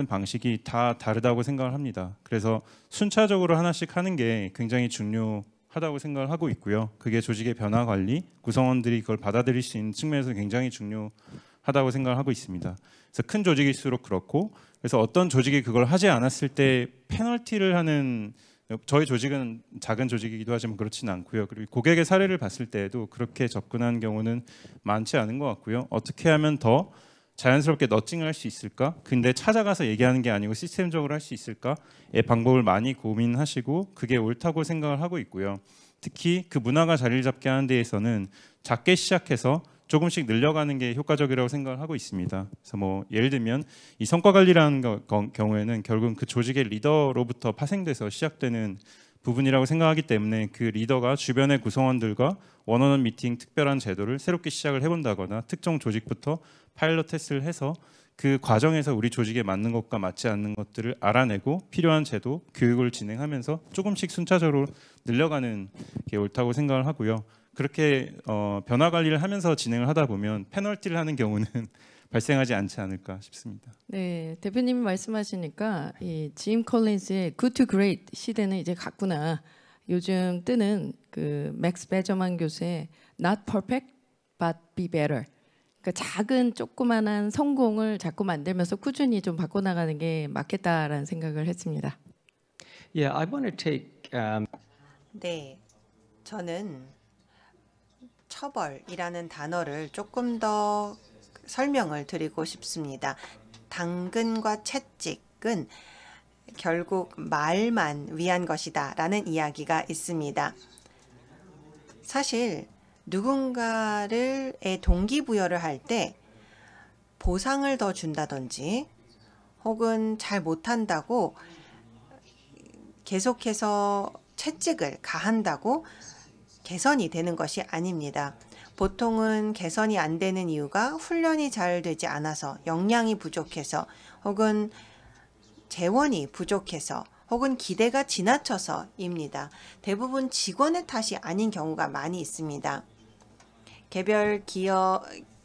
방식이 다 다르다고 생각을 합니다. 그래서 순차적으로 하나씩 하는 게 굉장히 중요하다고 생각을 하고 있고요. 그게 조직의 변화 관리, 구성원들이 그걸 받아들일 수 있는 측면에서 굉장히 중요하다고 생각을 하고 있습니다. 그래서 큰 조직일수록 그렇고, 그래서 어떤 조직이 그걸 하지 않았을 때 페널티를 하는, 저희 조직은 작은 조직이기도 하지만 그렇지는 않고요. 그리고 고객의 사례를 봤을 때에도 그렇게 접근하는 경우는 많지 않은 것 같고요. 어떻게 하면 더 자연스럽게 너칭을 할 수 있을까? 근데 찾아가서 얘기하는 게 아니고 시스템적으로 할 수 있을까의 방법을 많이 고민하시고 그게 옳다고 생각을 하고 있고요. 특히 그 문화가 자리를 잡게 하는 데에서는 작게 시작해서 조금씩 늘려가는 게 효과적이라고 생각을 하고 있습니다. 그래서 예를 들면 이 성과 관리라는 경우에는 결국은 그 조직의 리더로부터 파생돼서 시작되는 부분이라고 생각하기 때문에 그 리더가 주변의 구성원들과 원어원 미팅 특별한 제도를 새롭게 시작을 해본다거나 특정 조직부터 파일럿 테스트를 해서 그 과정에서 우리 조직에 맞는 것과 맞지 않는 것들을 알아내고 필요한 제도, 교육을 진행하면서 조금씩 순차적으로 늘려가는 게 옳다고 생각을 하고요. 그렇게 변화 관리를 하면서 진행을 하다 보면 페널티를 하는 경우는 발생하지 않지 않을까 싶습니다.
네, 대표님이 말씀하시니까 이 짐 콜린스의 Good to Great 시대는 이제 갔구나. 요즘 뜨는 그 맥스 베저만 교수의 Not Perfect but Be Better. 그러니까 작은 조그만한 성공을 자꾸 만들면서 꾸준히 좀 바꿔나가는 게 맞겠다라는 생각을 했습니다.
Yeah, I want to take
네, 저는 처벌이라는 단어를 조금 더 설명을 드리고 싶습니다. 당근과 채찍은 결국 말만 위한 것이다 라는 이야기가 있습니다. 사실 누군가를 동기부여를 할 때 보상을 더 준다든지 혹은 잘 못한다고 계속해서 채찍을 가한다고 개선이 되는 것이 아닙니다. 보통은 개선이 안 되는 이유가 훈련이 잘 되지 않아서, 역량이 부족해서, 혹은 재원이 부족해서, 혹은 기대가 지나쳐서입니다. 대부분 직원의 탓이 아닌 경우가 많이 있습니다. 개별 기업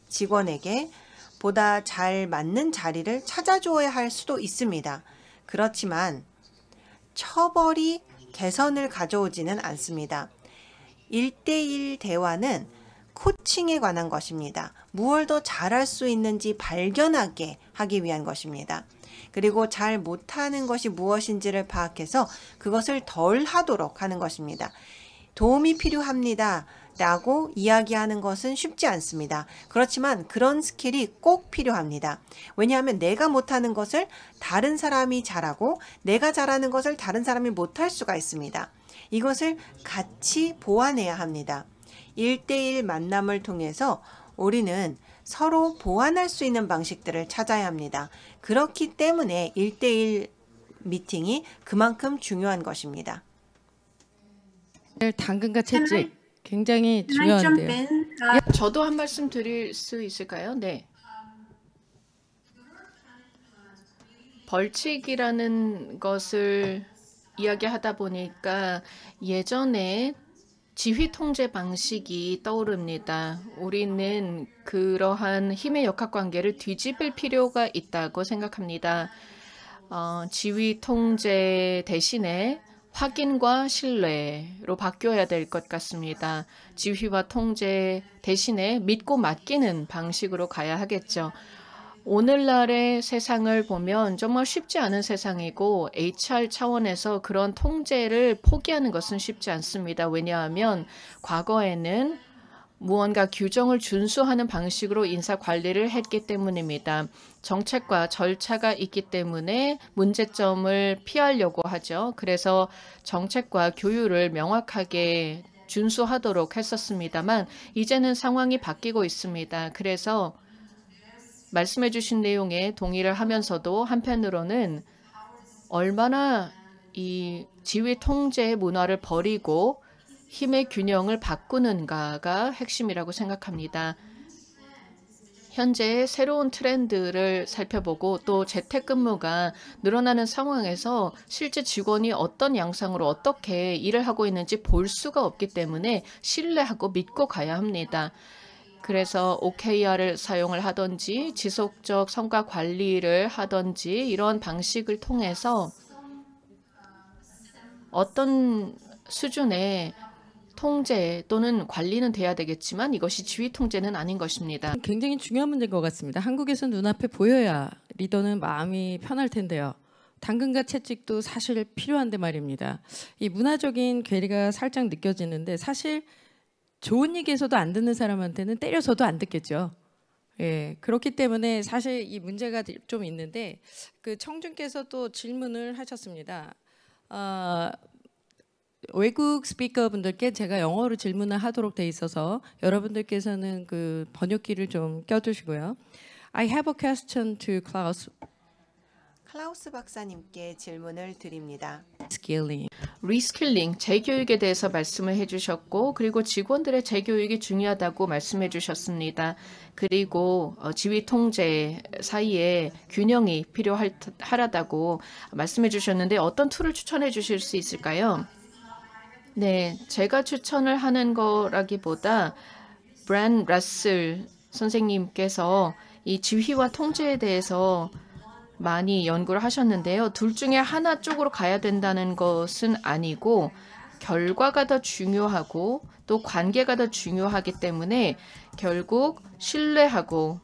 직원에게 보다 잘 맞는 자리를 찾아줘야 할 수도 있습니다. 그렇지만 처벌이 개선을 가져오지는 않습니다. 1대1 대화는 코칭에 관한 것입니다. 무엇을 더 잘할 수 있는지 발견하게 하기 위한 것입니다. 그리고 잘 못하는 것이 무엇인지를 파악해서 그것을 덜 하도록 하는 것입니다. 도움이 필요합니다 라고 이야기하는 것은 쉽지 않습니다. 그렇지만 그런 스킬이 꼭 필요합니다. 왜냐하면 내가 못하는 것을 다른 사람이 잘하고 내가 잘하는 것을 다른 사람이 못할 수가 있습니다. 이것을 같이 보완해야 합니다. 1대1 만남을 통해서 우리는 서로 보완할 수 있는 방식들을 찾아야 합니다. 그렇기 때문에 1대1 미팅이 그만큼 중요한 것입니다.
당근과 채찍 굉장히
Can I jump
중요한데요.
in?
저도 한 말씀 드릴 수 있을까요? 네. 벌칙이라는 것을 이야기하다 보니까 예전에 지휘 통제 방식이 떠오릅니다. 우리는 그러한 힘의 역학관계를 뒤집을 필요가 있다고 생각합니다. 지휘 통제 대신에 확인과 신뢰로 바뀌어야 될 것 같습니다. 지휘와 통제 대신에 믿고 맡기는 방식으로 가야 하겠죠. 오늘날의 세상을 보면 정말 쉽지 않은 세상이고 HR 차원에서 그런 통제를 포기하는 것은 쉽지 않습니다. 왜냐하면 과거에는 무언가 규정을 준수하는 방식으로 인사 관리를 했기 때문입니다. 정책과 절차가 있기 때문에 문제점을 피하려고 하죠. 그래서 정책과 교육을 명확하게 준수하도록 했었습니다만 이제는 상황이 바뀌고 있습니다. 그래서 말씀해 주신 내용에 동의를 하면서도 한편으로는 얼마나 이 지휘 통제의 문화를 버리고 힘의 균형을 바꾸는가가 핵심이라고 생각합니다. 현재 새로운 트렌드를 살펴보고 또 재택근무가 늘어나는 상황에서 실제 직원이 어떤 양상으로 어떻게 일을 하고 있는지 볼 수가 없기 때문에 신뢰하고 믿고 가야 합니다. 그래서 OKR을 사용을 하든지 지속적 성과 관리를 하든지 이런 방식을 통해서 어떤 수준의 통제 또는 관리는 돼야 되겠지만 이것이 지휘 통제는 아닌 것입니다.
굉장히 중요한 문제인 것 같습니다. 한국에서 눈앞에 보여야 리더는 마음이 편할 텐데요. 당근과 채찍도 사실 필요한데 말입니다. 이 문화적인 괴리가 살짝 느껴지는데 사실 좋은 얘기에서도 안 듣는 사람한테는 때려서도 안 듣겠죠. 예, 그렇기 때문에 사실 이 문제가 좀 있는데 그 청중께서 또 질문을 하셨습니다. 외국 스피커분들께 제가 영어로 질문을 하도록 돼 있어서 여러분들께서는 그 번역기를 좀 껴주시고요. I have a question to Klaus.
클라우스 박사님께 질문을 드립니다.
Skilling.
리스킬링, 재교육에 대해서 말씀을 해주셨고 그리고 직원들의 재교육이 중요하다고 말씀해 주셨습니다. 그리고 지휘 통제 사이에 균형이 필요하다고 말씀해 주셨는데 어떤 툴을 추천해 주실 수 있을까요? 네, 제가 추천을 하는 거라기보다 브랜 러셀 선생님께서 이 지휘와 통제에 대해서 많이 연구를 하셨는데요. 둘 중에 하나 쪽으로 가야 된다는 것은 아니고 결과가 더 중요하고 또 관계가 더 중요하기 때문에 결국 신뢰하고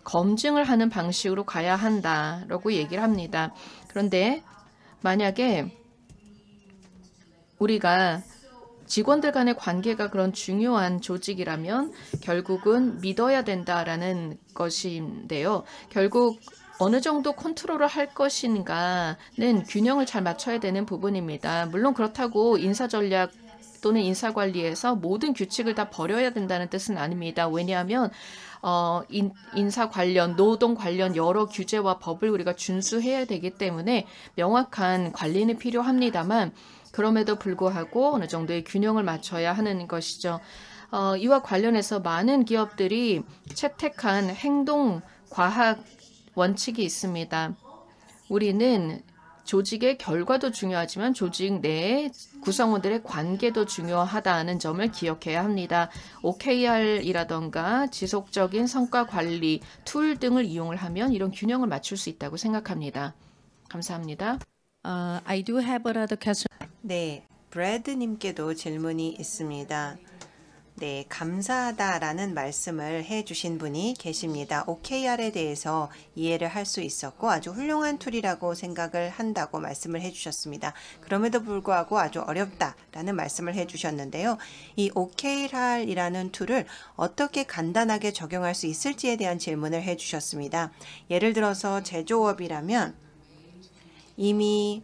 검증을 하는 방식으로 가야 한다라고 얘기를 합니다. 그런데 만약에 우리가 직원들 간의 관계가 그런 중요한 조직이라면 결국은 믿어야 된다라는 것인데요. 결국 어느 정도 컨트롤을 할 것인가는 균형을 잘 맞춰야 되는 부분입니다. 물론 그렇다고 인사 전략 또는 인사 관리에서 모든 규칙을 다 버려야 된다는 뜻은 아닙니다. 왜냐하면 인사 관련, 노동 관련 여러 규제와 법을 우리가 준수해야 되기 때문에 명확한 관리는 필요합니다만 그럼에도 불구하고 어느 정도의 균형을 맞춰야 하는 것이죠. 이와 관련해서 많은 기업들이 채택한 행동 과학 원칙이 있습니다. 우리는 조직의 결과도 중요하지만 조직 내의 구성원들의 관계도 중요하다는 점을 기억해야 합니다. OKR이라던가 지속적인 성과 관리 툴 등을 이용을 하면 이런 균형을 맞출 수 있다고 생각합니다. 감사합니다.
I do have another question.
네, 브래드님께도 질문이 있습니다. 네, 감사하다라는 말씀을 해주신 분이 계십니다. OKR에 대해서 이해를 할 수 있었고 아주 훌륭한 툴이라고 생각을 한다고 말씀을 해주셨습니다. 그럼에도 불구하고 아주 어렵다라는 말씀을 해주셨는데요. 이 OKR이라는 툴을 어떻게 간단하게 적용할 수 있을지에 대한 질문을 해주셨습니다. 예를 들어서 제조업이라면 이미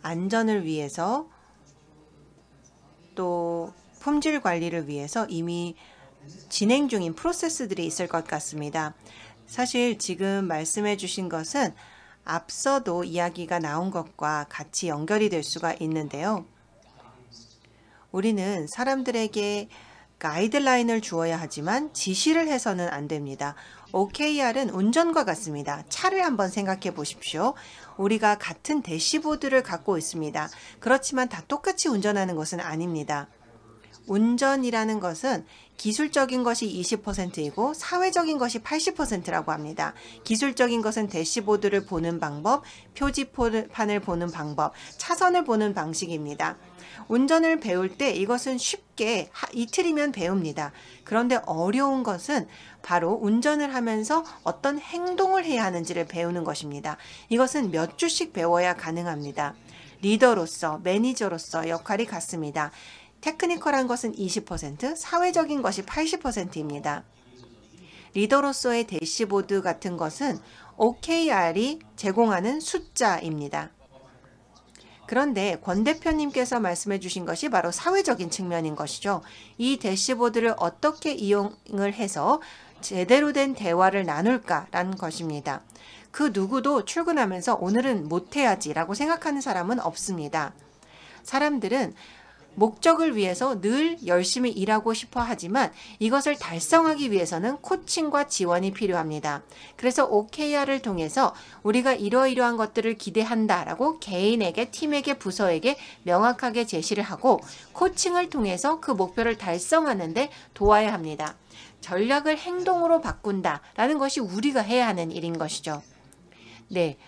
안전을 위해서 또 품질 관리를 위해서 이미 진행 중인 프로세스들이 있을 것 같습니다. 사실 지금 말씀해 주신 것은 앞서도 이야기가 나온 것과 같이 연결이 될 수가 있는데요. 우리는 사람들에게 가이드라인을 주어야 하지만 지시를 해서는 안 됩니다. OKR은 운전과 같습니다. 차를 한번 생각해 보십시오. 우리가 같은 대시보드를 갖고 있습니다. 그렇지만 다 똑같이 운전하는 것은 아닙니다. 운전이라는 것은 기술적인 것이 20%이고 사회적인 것이 80%라고 합니다. 기술적인 것은 대시보드를 보는 방법, 표지판을 보는 방법, 차선을 보는 방식입니다. 운전을 배울 때 이것은 쉽게 이틀이면 배웁니다. 그런데 어려운 것은 바로 운전을 하면서 어떤 행동을 해야 하는지를 배우는 것입니다. 이것은 몇 주씩 배워야 가능합니다. 리더로서, 매니저로서 역할이 같습니다. 테크니컬한 것은 20%, 사회적인 것이 80%입니다. 리더로서의 대시보드 같은 것은 OKR이 제공하는 숫자입니다. 그런데 권 대표님께서 말씀해 주신 것이 바로 사회적인 측면인 것이죠. 이 대시보드를 어떻게 이용을 해서 제대로 된 대화를 나눌까라는 것입니다. 그 누구도 출근하면서 오늘은 못해야지라고 생각하는 사람은 없습니다. 사람들은 목적을 위해서 늘 열심히 일하고 싶어 하지만 이것을 달성하기 위해서는 코칭과 지원이 필요합니다. 그래서 OKR을 통해서 우리가 이러이러한 것들을 기대한다라고 개인에게, 팀에게, 부서에게 명확하게 제시를 하고 코칭을 통해서 그 목표를 달성하는 데 도와야 합니다. 전략을 행동으로 바꾼다라는 것이 우리가 해야 하는 일인 것이죠. 네,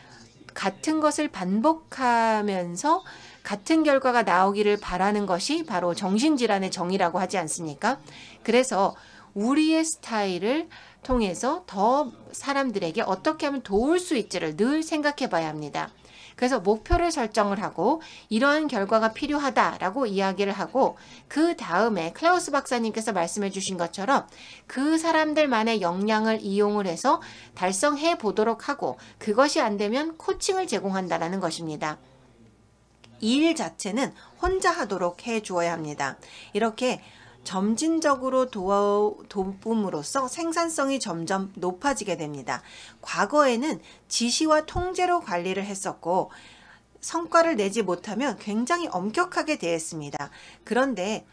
같은 것을 반복하면서 같은 결과가 나오기를 바라는 것이 바로 정신질환의 정의라고 하지 않습니까? 그래서 우리의 스타일을 통해서 더 사람들에게 어떻게 하면 도울 수 있지를 늘 생각해 봐야 합니다. 그래서 목표를 설정을 하고 이러한 결과가 필요하다라고 이야기를 하고 그 다음에 클라우스 박사님께서 말씀해 주신 것처럼 그 사람들만의 역량을 이용을 해서 달성해 보도록 하고 그것이 안 되면 코칭을 제공한다라는 것입니다. 이 일 자체는 혼자 하도록 해 주어야 합니다. 이렇게 점진적으로 도움으로써 생산성이 점점 높아지게 됩니다. 과거에는 지시와 통제로 관리를 했었고 성과를 내지 못하면 굉장히 엄격하게 대했습니다. 그런데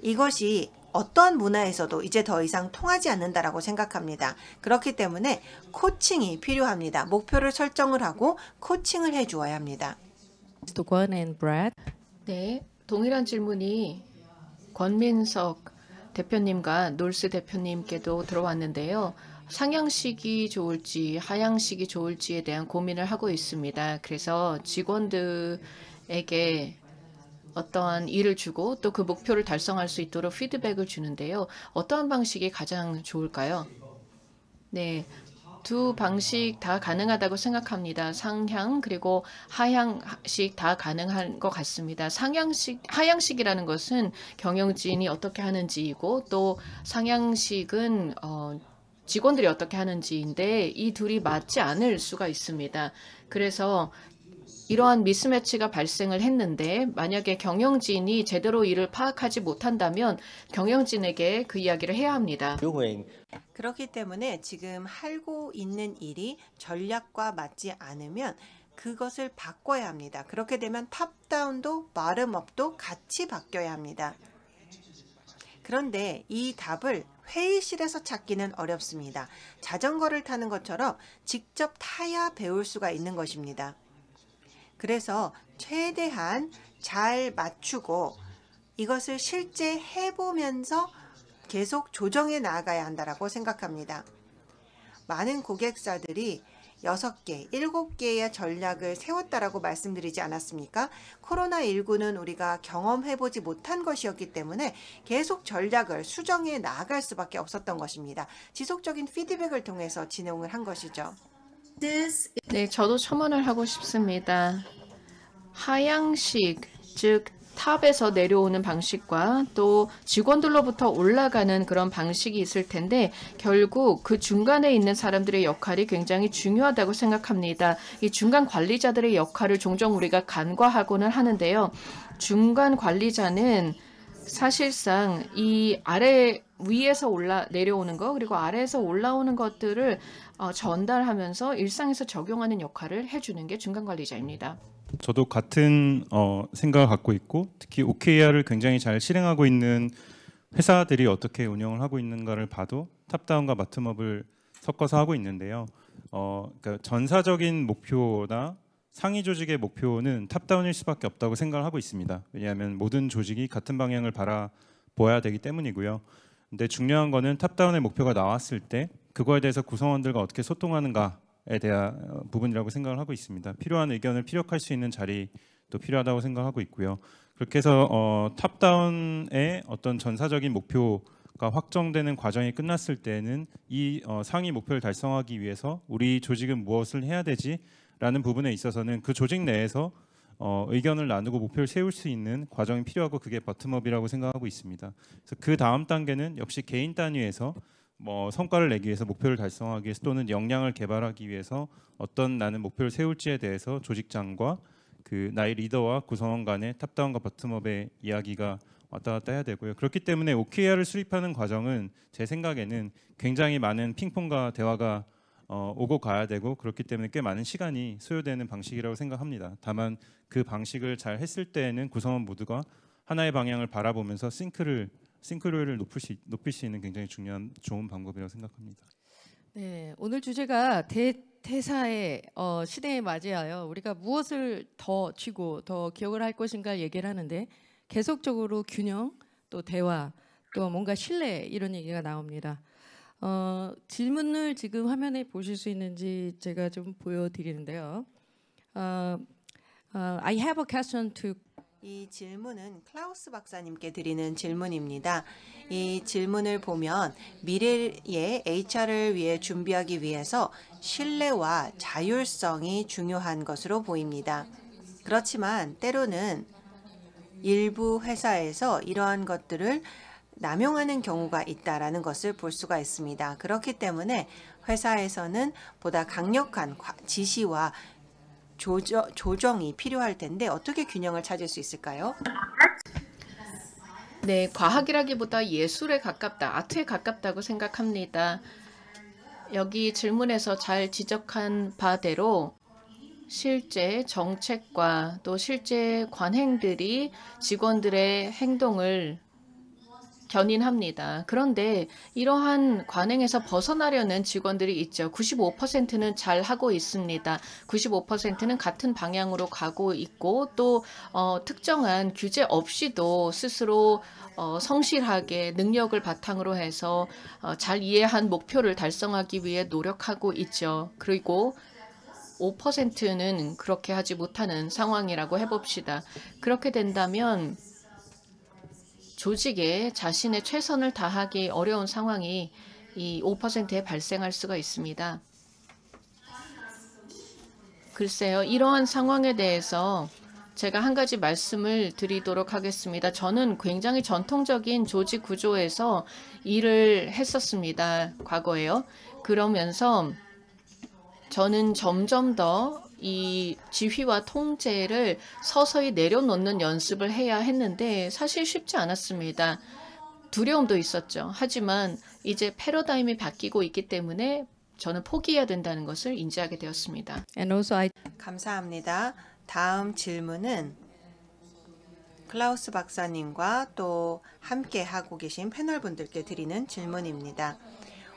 이것이 어떠한 문화에서도 이제 더 이상 통하지 않는다라고 생각합니다. 그렇기 때문에 코칭이 필요합니다. 목표를 설정을 하고 코칭을 해 주어야 합니다.
Mr. Kwon and Brad.
네, 동일한 질문이 권민석 대표님과 놀스 대표님께도 들어왔는데요. 상향식이 좋을지 하향식이 좋을지에 대한 고민을 하고 있습니다. 그래서 직원들에게 어떠한 일을 주고 또 그 목표를 달성할 수 있도록 피드백을 주는데요. 어떠한 방식이 가장 좋을까요? 네, 두 방식 다 가능하다고 생각합니다. 상향 그리고 하향식 다 가능한 것 같습니다. 하향식이라는 것은 경영진이 어떻게 하는지이고 또 상향식은 직원들이 어떻게 하는지인데 이 둘이 맞지 않을 수가 있습니다. 그래서 이러한 미스매치가 발생을 했는데 만약에 경영진이 제대로 이를 파악하지 못한다면 경영진에게 그 이야기를 해야 합니다.
그렇기 때문에 지금 하고 있는 일이 전략과 맞지 않으면 그것을 바꿔야 합니다. 그렇게 되면 탑다운도 바텀업도 같이 바뀌어야 합니다. 그런데 이 답을 회의실에서 찾기는 어렵습니다. 자전거를 타는 것처럼 직접 타야 배울 수가 있는 것입니다. 그래서 최대한 잘 맞추고 이것을 실제 해보면서 계속 조정해 나가야 한다고 생각합니다. 많은 고객사들이 6개, 7개의 전략을 세웠다라고 말씀드리지 않았습니까? 코로나19는 우리가 경험해보지 못한 것이었기 때문에 계속 전략을 수정해 나갈 수밖에 없었던 것입니다. 지속적인 피드백을 통해서 진행을 한 것이죠.
네, 저도 첨언을 하고 싶습니다. 하향식, 즉 탑에서 내려오는 방식과 또 직원들로부터 올라가는 그런 방식이 있을 텐데 결국 그 중간에 있는 사람들의 역할이 굉장히 중요하다고 생각합니다. 이 중간 관리자들의 역할을 종종 우리가 간과하고는 하는데요. 중간 관리자는 사실상 이 아래 위에서 내려오는 거 그리고 아래에서 올라오는 것들을 전달하면서 일상에서 적용하는 역할을 해주는 게 중간 관리자입니다.
저도 같은 생각을 갖고 있고 특히 OKR을 굉장히 잘 실행하고 있는 회사들이 어떻게 운영을 하고 있는가를 봐도 탑다운과 바텀업을 섞어서 하고 있는데요. 그러니까 전사적인 목표나 상위 조직의 목표는 탑다운일 수밖에 없다고 생각을 하고 있습니다. 왜냐하면 모든 조직이 같은 방향을 바라보아야 되기 때문이고요. 근데 중요한 거는 탑다운의 목표가 나왔을 때 그거에 대해서 구성원들과 어떻게 소통하는가에 대한 부분이라고 생각을 하고 있습니다. 필요한 의견을 피력할 수 있는 자리도 필요하다고 생각하고 있고요. 그렇게 해서 탑다운의 어떤 전사적인 목표가 확정되는 과정이 끝났을 때는 이 상위 목표를 달성하기 위해서 우리 조직은 무엇을 해야 되지라는 부분에 있어서는 그 조직 내에서 의견을 나누고 목표를 세울 수 있는 과정이 필요하고 그게 버텀업이라고 생각하고 있습니다. 그래서 그 다음 단계는 역시 개인 단위에서 성과를 내기 위해서 목표를 달성하기 위해서 또는 역량을 개발하기 위해서 어떤 나는 목표를 세울지에 대해서 조직장과 그 나의 리더와 구성원 간의 탑다운과 버텀업의 이야기가 왔다 갔다 해야 되고요. 그렇기 때문에 OKR을 수립하는 과정은 제 생각에는 굉장히 많은 핑퐁과 대화가 오고 가야 되고 그렇기 때문에 꽤 많은 시간이 소요되는 방식이라고 생각합니다. 다만 그 방식을 잘 했을 때에는 구성원 모두가 하나의 방향을 바라보면서 싱크로율을 높일 수 있는 굉장히 좋은 방법이라고 생각합니다.
네, 오늘 주제가 대퇴사의 시대에 맞이하여 우리가 무엇을 더 쥐고 더 기억을 할 것인가 얘기를 하는데 계속적으로 균형, 또 대화, 또 뭔가 신뢰 이런 얘기가 나옵니다. 질문을 지금 화면에 보실 수 있는지 제가 좀 보여드리는데요. I have a question to
이 질문은 클라우스 박사님께 드리는 질문입니다. 이 질문을 보면 미래의 HR을 위해 준비하기 위해서 신뢰와 자율성이 중요한 것으로 보입니다. 그렇지만 때로는 일부 회사에서 이러한 것들을 남용하는 경우가 있다라는 것을 볼 수가 있습니다. 그렇기 때문에 회사에서는 보다 강력한 지시와 조정이 필요할 텐데 어떻게 균형을 찾을 수 있을까요?
네, 과학이라기보다 예술에 가깝다, 아트에 가깝다고 생각합니다. 여기 질문에서 잘 지적한 바대로 실제 정책과 또 실제 관행들이 직원들의 행동을 견인합니다. 그런데 이러한 관행에서 벗어나려는 직원들이 있죠. 95%는 잘 하고 있습니다. 95%는 같은 방향으로 가고 있고 또 특정한 규제 없이도 스스로 성실하게 능력을 바탕으로 해서 잘 이해한 목표를 달성하기 위해 노력하고 있죠. 그리고 5%는 그렇게 하지 못하는 상황이라고 해봅시다. 그렇게 된다면 조직에 자신의 최선을 다하기 어려운 상황이 이 5%에 발생할 수가 있습니다. 글쎄요, 이러한 상황에 대해서 제가 한 가지 말씀을 드리도록 하겠습니다. 저는 굉장히 전통적인 조직 구조에서 일을 했었습니다. 과거에요. 그러면서 저는 점점 더 이 지휘와 통제를 서서히 내려놓는 연습을 해야 했는데 사실 쉽지 않았습니다. 두려움도 있었죠. 하지만 이제 패러다임이 바뀌고 있기 때문에 저는 포기해야 된다는 것을 인지하게 되었습니다.
And also I
감사합니다. 다음 질문은 클라우스 박사님과 또 함께 하고 계신 패널 분들께 드리는 질문입니다.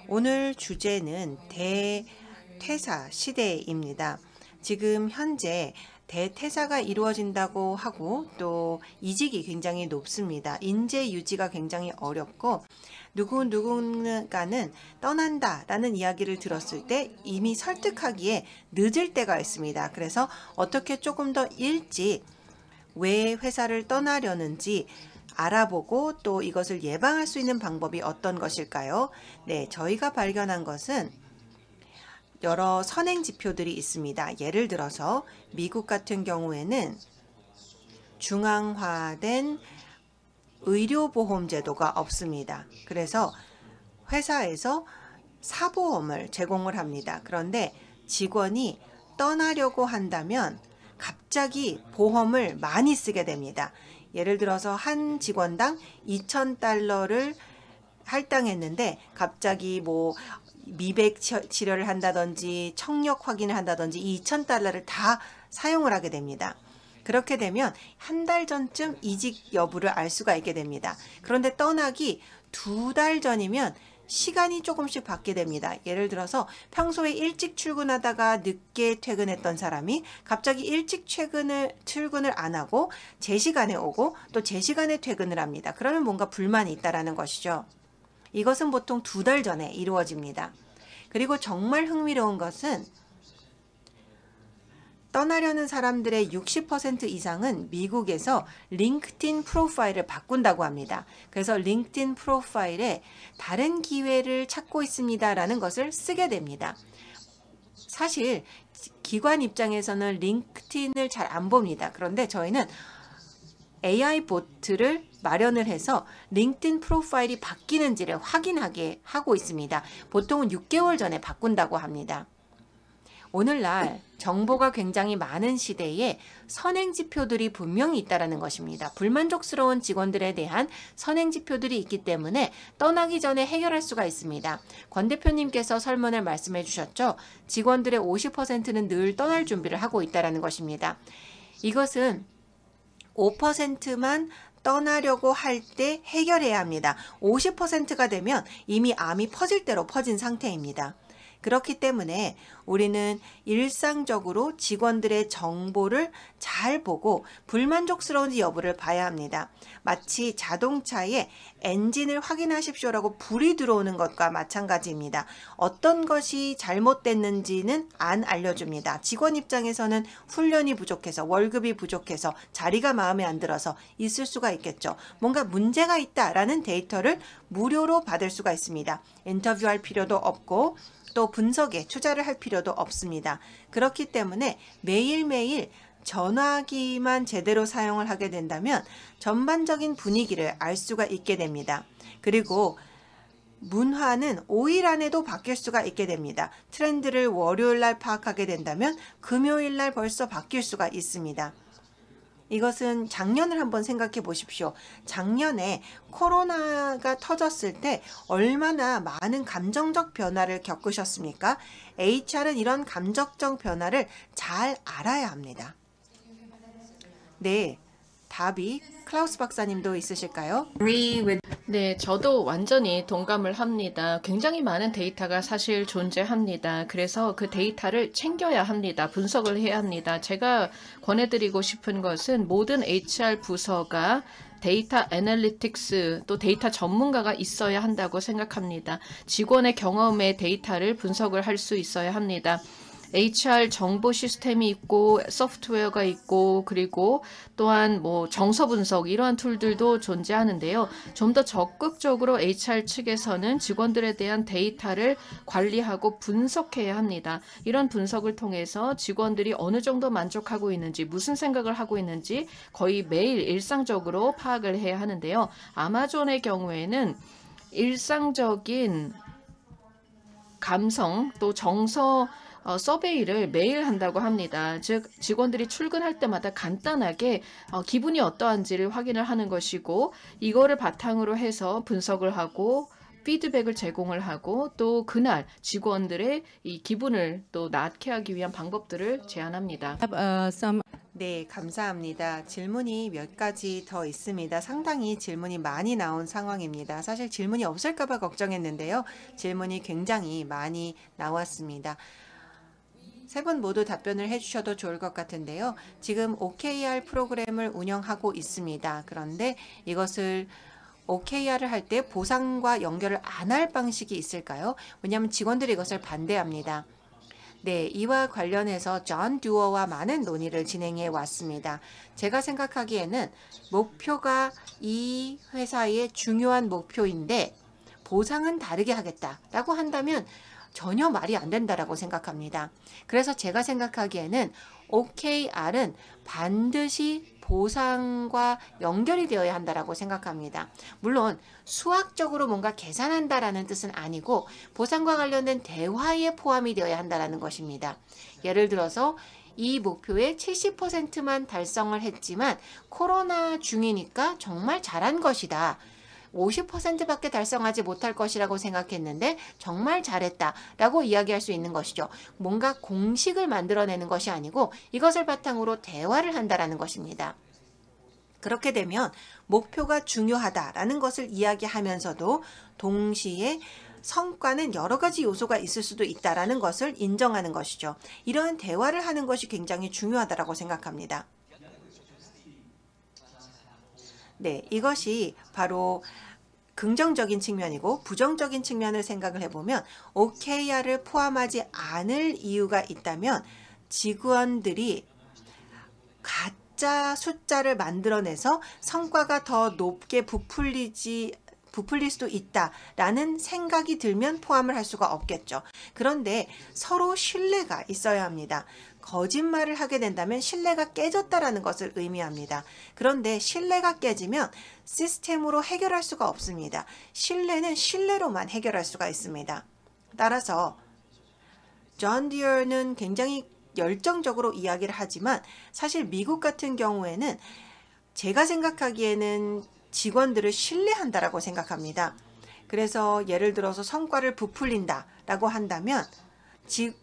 오늘 주제는 대퇴사 시대입니다. 지금 현재 대퇴사가 이루어진다고 하고 또 이직이 굉장히 높습니다. 인재 유지가 굉장히 어렵고 누군가는 떠난다라는 이야기를 들었을 때 이미 설득하기에 늦을 때가 있습니다. 그래서 어떻게 조금 더 일찍 왜 회사를 떠나려는지 알아보고 또 이것을 예방할 수 있는 방법이 어떤 것일까요? 네, 저희가 발견한 것은 여러 선행 지표들이 있습니다. 예를 들어서 미국 같은 경우에는 중앙화된 의료보험 제도가 없습니다. 그래서 회사에서 사보험을 제공을 합니다. 그런데 직원이 떠나려고 한다면 갑자기 보험을 많이 쓰게 됩니다. 예를 들어서 한 직원당 $2,000를 할당했는데 갑자기 뭐 미백 치료를 한다든지 청력 확인을 한다든지 이 $2,000를 다 사용을 하게 됩니다. 그렇게 되면 한 달 전쯤 이직 여부를 알 수가 있게 됩니다. 그런데 떠나기 2달 전이면 시간이 조금씩 바뀌게 됩니다. 예를 들어서 평소에 일찍 출근하다가 늦게 퇴근했던 사람이 갑자기 일찍 출근을 안 하고 제 시간에 오고 또 제 시간에 퇴근을 합니다. 그러면 뭔가 불만이 있다라는 것이죠. 이것은 보통 2달 전에 이루어집니다. 그리고 정말 흥미로운 것은 떠나려는 사람들의 60% 이상은 미국에서 링크드인 프로파일을 바꾼다고 합니다. 그래서 링크드인 프로파일에 다른 기회를 찾고 있습니다라는 것을 쓰게 됩니다. 사실 기관 입장에서는 링크드인을 잘 안 봅니다. 그런데 저희는 AI 보트를 마련을 해서 링크드인 프로파일이 바뀌는지를 확인하게 하고 있습니다. 보통은 6개월 전에 바꾼다고 합니다. 오늘날 정보가 굉장히 많은 시대에 선행지표들이 분명히 있다는 것입니다. 불만족스러운 직원들에 대한 선행지표들이 있기 때문에 떠나기 전에 해결할 수가 있습니다. 권 대표님께서 설문을 말씀해 주셨죠. 직원들의 50%는 늘 떠날 준비를 하고 있다는 것입니다. 이것은 5%만 떠나려고 할 때 해결해야 합니다. 50%가 되면 이미 암이 퍼질 대로 퍼진 상태입니다. 그렇기 때문에 우리는 일상적으로 직원들의 정보를 잘 보고 불만족스러운지 여부를 봐야 합니다. 마치 자동차의 엔진을 확인하십시오라고 불이 들어오는 것과 마찬가지입니다. 어떤 것이 잘못됐는지는 안 알려줍니다. 직원 입장에서는 훈련이 부족해서 월급이 부족해서 자리가 마음에 안 들어서 있을 수가 있겠죠. 뭔가 문제가 있다라는 데이터를 무료로 받을 수가 있습니다. 인터뷰할 필요도 없고 또 분석에 투자를 할 필요도 없습니다. 그렇기 때문에 매일매일 전화기만 제대로 사용을 하게 된다면 전반적인 분위기를 알 수가 있게 됩니다. 그리고 문화는 5일 안에도 바뀔 수가 있게 됩니다. 트렌드를 월요일 날 파악하게 된다면 금요일 날 벌써 바뀔 수가 있습니다. 이것은 작년을 한번 생각해 보십시오. 작년에 코로나가 터졌을 때 얼마나 많은 감정적 변화를 겪으셨습니까? HR은 이런 감정적 변화를 잘 알아야 합니다. 네, 답이 클라우스 박사님도 있으실까요?
Agree with
네, 저도 완전히 동감을 합니다. 굉장히 많은 데이터가 사실 존재합니다. 그래서 그 데이터를 챙겨야 합니다. 분석을 해야 합니다. 제가 권해드리고 싶은 것은 모든 HR 부서가 데이터 애널리틱스 또 데이터 전문가가 있어야 한다고 생각합니다. 직원의 경험의 데이터를 분석을 할 수 있어야 합니다. HR 정보 시스템이 있고 소프트웨어가 있고 그리고 또한 뭐 정서 분석 이러한 툴들도 존재하는데요. 좀 더 적극적으로 HR 측에서는 직원들에 대한 데이터를 관리하고 분석해야 합니다. 이런 분석을 통해서 직원들이 어느 정도 만족하고 있는지 무슨 생각을 하고 있는지 거의 매일 일상적으로 파악을 해야 하는데요. 아마존의 경우에는 일상적인 감성 또 정서 서베이를 매일 한다고 합니다. 즉 직원들이 출근할 때마다 간단하게 기분이 어떠한지를 확인을 하는 것이고 이거를 바탕으로 해서 분석을 하고 피드백을 제공을 하고 또 그날 직원들의 이 기분을 또 낮게 하기 위한 방법들을 제안합니다.
네, 감사합니다. 질문이 몇 가지 더 있습니다. 상당히 질문이 많이 나온 상황입니다. 사실 질문이 없을까 봐 걱정했는데요. 질문이 굉장히 많이 나왔습니다. 세 분 모두 답변을 해주셔도 좋을 것 같은데요. 지금 OKR 프로그램을 운영하고 있습니다. 그런데 이것을 OKR을 할 때 보상과 연결을 안 할 방식이 있을까요? 왜냐하면 직원들이 이것을 반대합니다. 네, 이와 관련해서 존 듀어와 많은 논의를 진행해 왔습니다. 제가 생각하기에는 목표가 이 회사의 중요한 목표인데 보상은 다르게 하겠다라고 한다면 전혀 말이 안 된다라고 생각합니다. 그래서 제가 생각하기에는 OKR은 반드시 보상과 연결이 되어야 한다라고 생각합니다. 물론 수학적으로 뭔가 계산한다라는 뜻은 아니고 보상과 관련된 대화에 포함이 되어야 한다라는 것입니다. 예를 들어서 이 목표의 70%만 달성을 했지만 코로나 중이니까 정말 잘한 것이다. 50%밖에 달성하지 못할 것이라고 생각했는데 정말 잘했다라고 이야기할 수 있는 것이죠. 뭔가 공식을 만들어내는 것이 아니고 이것을 바탕으로 대화를 한다라는 것입니다. 그렇게 되면 목표가 중요하다라는 것을 이야기하면서도 동시에 성과는 여러 가지 요소가 있을 수도 있다라는 것을 인정하는 것이죠. 이러한 대화를 하는 것이 굉장히 중요하다라고 생각합니다. 네, 이것이 바로 긍정적인 측면이고 부정적인 측면을 생각을 해보면 OKR을 포함하지 않을 이유가 있다면 직원들이 가짜 숫자를 만들어내서 성과가 더 높게 부풀릴 수도 있다라는 생각이 들면 포함을 할 수가 없겠죠. 그런데 서로 신뢰가 있어야 합니다. 거짓말을 하게 된다면 신뢰가 깨졌다라는 것을 의미합니다. 그런데 신뢰가 깨지면 시스템으로 해결할 수가 없습니다. 신뢰는 신뢰로만 해결할 수가 있습니다. 따라서 존 디어는 굉장히 열정적으로 이야기를 하지만 사실 미국 같은 경우에는 제가 생각하기에는 직원들을 신뢰한다라고 생각합니다. 그래서 예를 들어서 성과를 부풀린다라고 한다면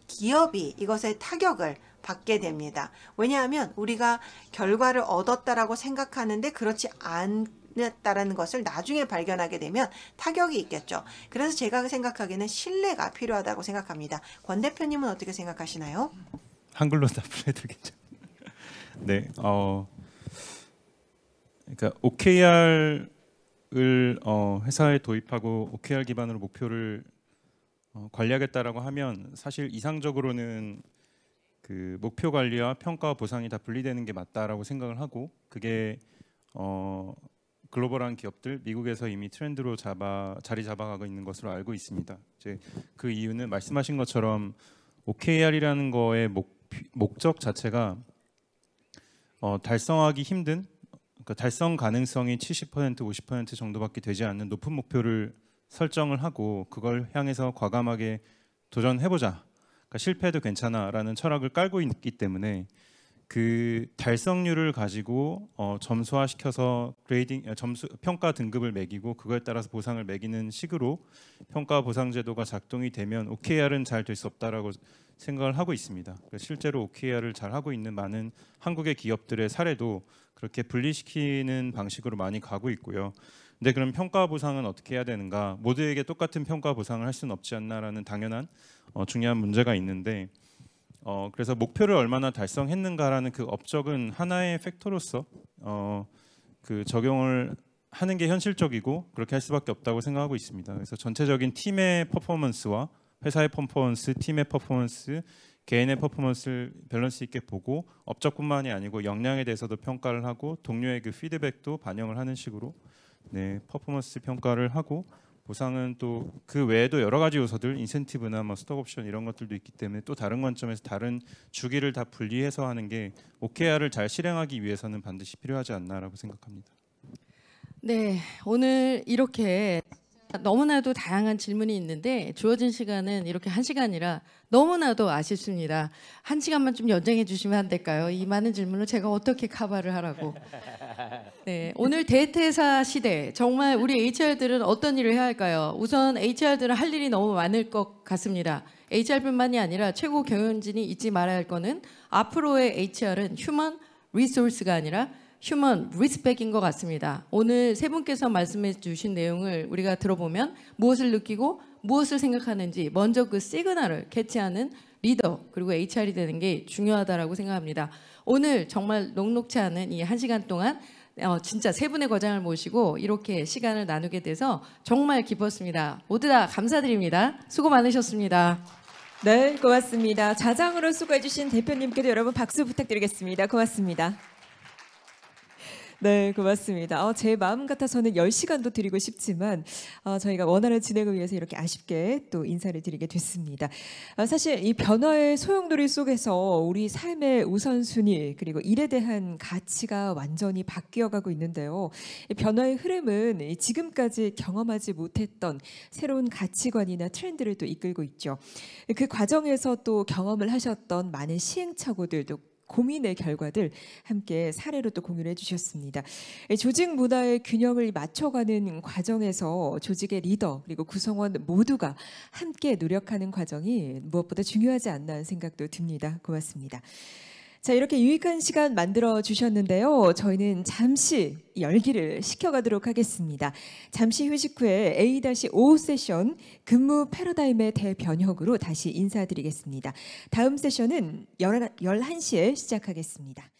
기업이 이것에 타격을 받게 됩니다. 왜냐하면 우리가 결과를 얻었다라고 생각하는데 그렇지 않았다라는 것을 나중에 발견하게 되면 타격이 있겠죠. 그래서 제가 생각하기에는 신뢰가 필요하다고 생각합니다. 권 대표님은 어떻게 생각하시나요?
한글로 답을 해도 괜찮아요. 네, 그러니까 OKR을 회사에 도입하고 OKR 기반으로 목표를 관리하겠다라고 하면 사실 이상적으로는 그 목표 관리와 평가와 보상이 다 분리되는 게 맞다라고 생각을 하고 그게 글로벌한 기업들 미국에서 이미 트렌드로 자리 잡아가고 있는 것으로 알고 있습니다. 이제 그 이유는 말씀하신 것처럼 OKR이라는 거의 목적 자체가 달성하기 힘든 그러니까 달성 가능성이 70% 50% 정도밖에 되지 않는 높은 목표를 설정을 하고 그걸 향해서 과감하게 도전해보자. 그러니까 실패해도 괜찮아라는 철학을 깔고 있기 때문에 그 달성률을 가지고 점수화시켜서 평가 등급을 매기고 그거에 따라서 보상을 매기는 식으로 평가 보상 제도가 작동이 되면 OKR은 잘 될 수 없다라고 생각을 하고 있습니다. 실제로 OKR을 잘 하고 있는 많은 한국의 기업들의 사례도 그렇게 분리시키는 방식으로 많이 가고 있고요. 근데 그럼 평가 보상은 어떻게 해야 되는가? 모두에게 똑같은 평가 보상을 할 수는 없지 않나라는 당연한 중요한 문제가 있는데 그래서 목표를 얼마나 달성했는가라는 그 업적은 하나의 팩터로서 그 적용을 하는 게 현실적이고 그렇게 할 수밖에 없다고 생각하고 있습니다. 그래서 전체적인 팀의 퍼포먼스와 회사의 퍼포먼스, 팀의 퍼포먼스, 개인의 퍼포먼스를 밸런스 있게 보고 업적뿐만이 아니고 역량에 대해서도 평가를 하고 동료의 그 피드백도 반영을 하는 식으로 네, 퍼포먼스 평가를 하고 보상은 또 그 외에도 여러 가지 요소들 인센티브나 뭐 스톡옵션 이런 것들도 있기 때문에 또 다른 관점에서 다른 주기를 다 분리해서 하는 게 OKR을 잘 실행하기 위해서는 반드시 필요하지 않나라고 생각합니다.
네, 오늘 이렇게 너무나도 다양한 질문이 있는데 주어진 시간은 이렇게 1시간이라 너무나도 아쉽습니다. 1시간만 좀 연장해 주시면 안 될까요? 이 많은 질문을 제가 어떻게 커버를 하라고. 네, 오늘 대퇴사 시대 정말 우리 HR들은 어떤 일을 해야 할까요? 우선 HR들은 할 일이 너무 많을 것 같습니다. HR뿐만이 아니라 최고 경영진이 잊지 말아야 할 거는 앞으로의 HR은 휴먼 리소스가 아니라 휴먼 리스펙인 것 같습니다. 오늘 세 분께서 말씀해 주신 내용을 우리가 들어보면 무엇을 느끼고 무엇을 생각하는지 먼저 그 시그널을 캐치하는 리더 그리고 HR이 되는 게 중요하다라고 생각합니다. 오늘 정말 녹록치 않은 이 1시간 동안 진짜 세 분의 과장을 모시고 이렇게 시간을 나누게 돼서 정말 기뻤습니다. 모두 다 감사드립니다. 수고 많으셨습니다.
네, 고맙습니다. 좌장으로 수고해 주신 대표님께도 여러분 박수 부탁드리겠습니다. 고맙습니다. 네, 고맙습니다. 제 마음 같아서는 10시간도 드리고 싶지만 저희가 원활한 진행을 위해서 이렇게 아쉽게 또 인사를 드리게 됐습니다. 사실 이 변화의 소용돌이 속에서 우리 삶의 우선순위 그리고 일에 대한 가치가 완전히 바뀌어가고 있는데요. 이 변화의 흐름은 지금까지 경험하지 못했던 새로운 가치관이나 트렌드를 또 이끌고 있죠. 그 과정에서 또 경험을 하셨던 많은 시행착오들도 고민의 결과들 함께 사례로 또 공유를 해주셨습니다. 조직 문화의 균형을 맞춰가는 과정에서 조직의 리더 그리고 구성원 모두가 함께 노력하는 과정이 무엇보다 중요하지 않나 하는 생각도 듭니다. 고맙습니다. 자, 이렇게 유익한 시간 만들어 주셨는데요. 저희는 잠시 열기를 식혀가도록 하겠습니다. 잠시 휴식 후에 A-5 세션 근무 패러다임의 대변혁으로 다시 인사드리겠습니다. 다음 세션은 11시에 시작하겠습니다.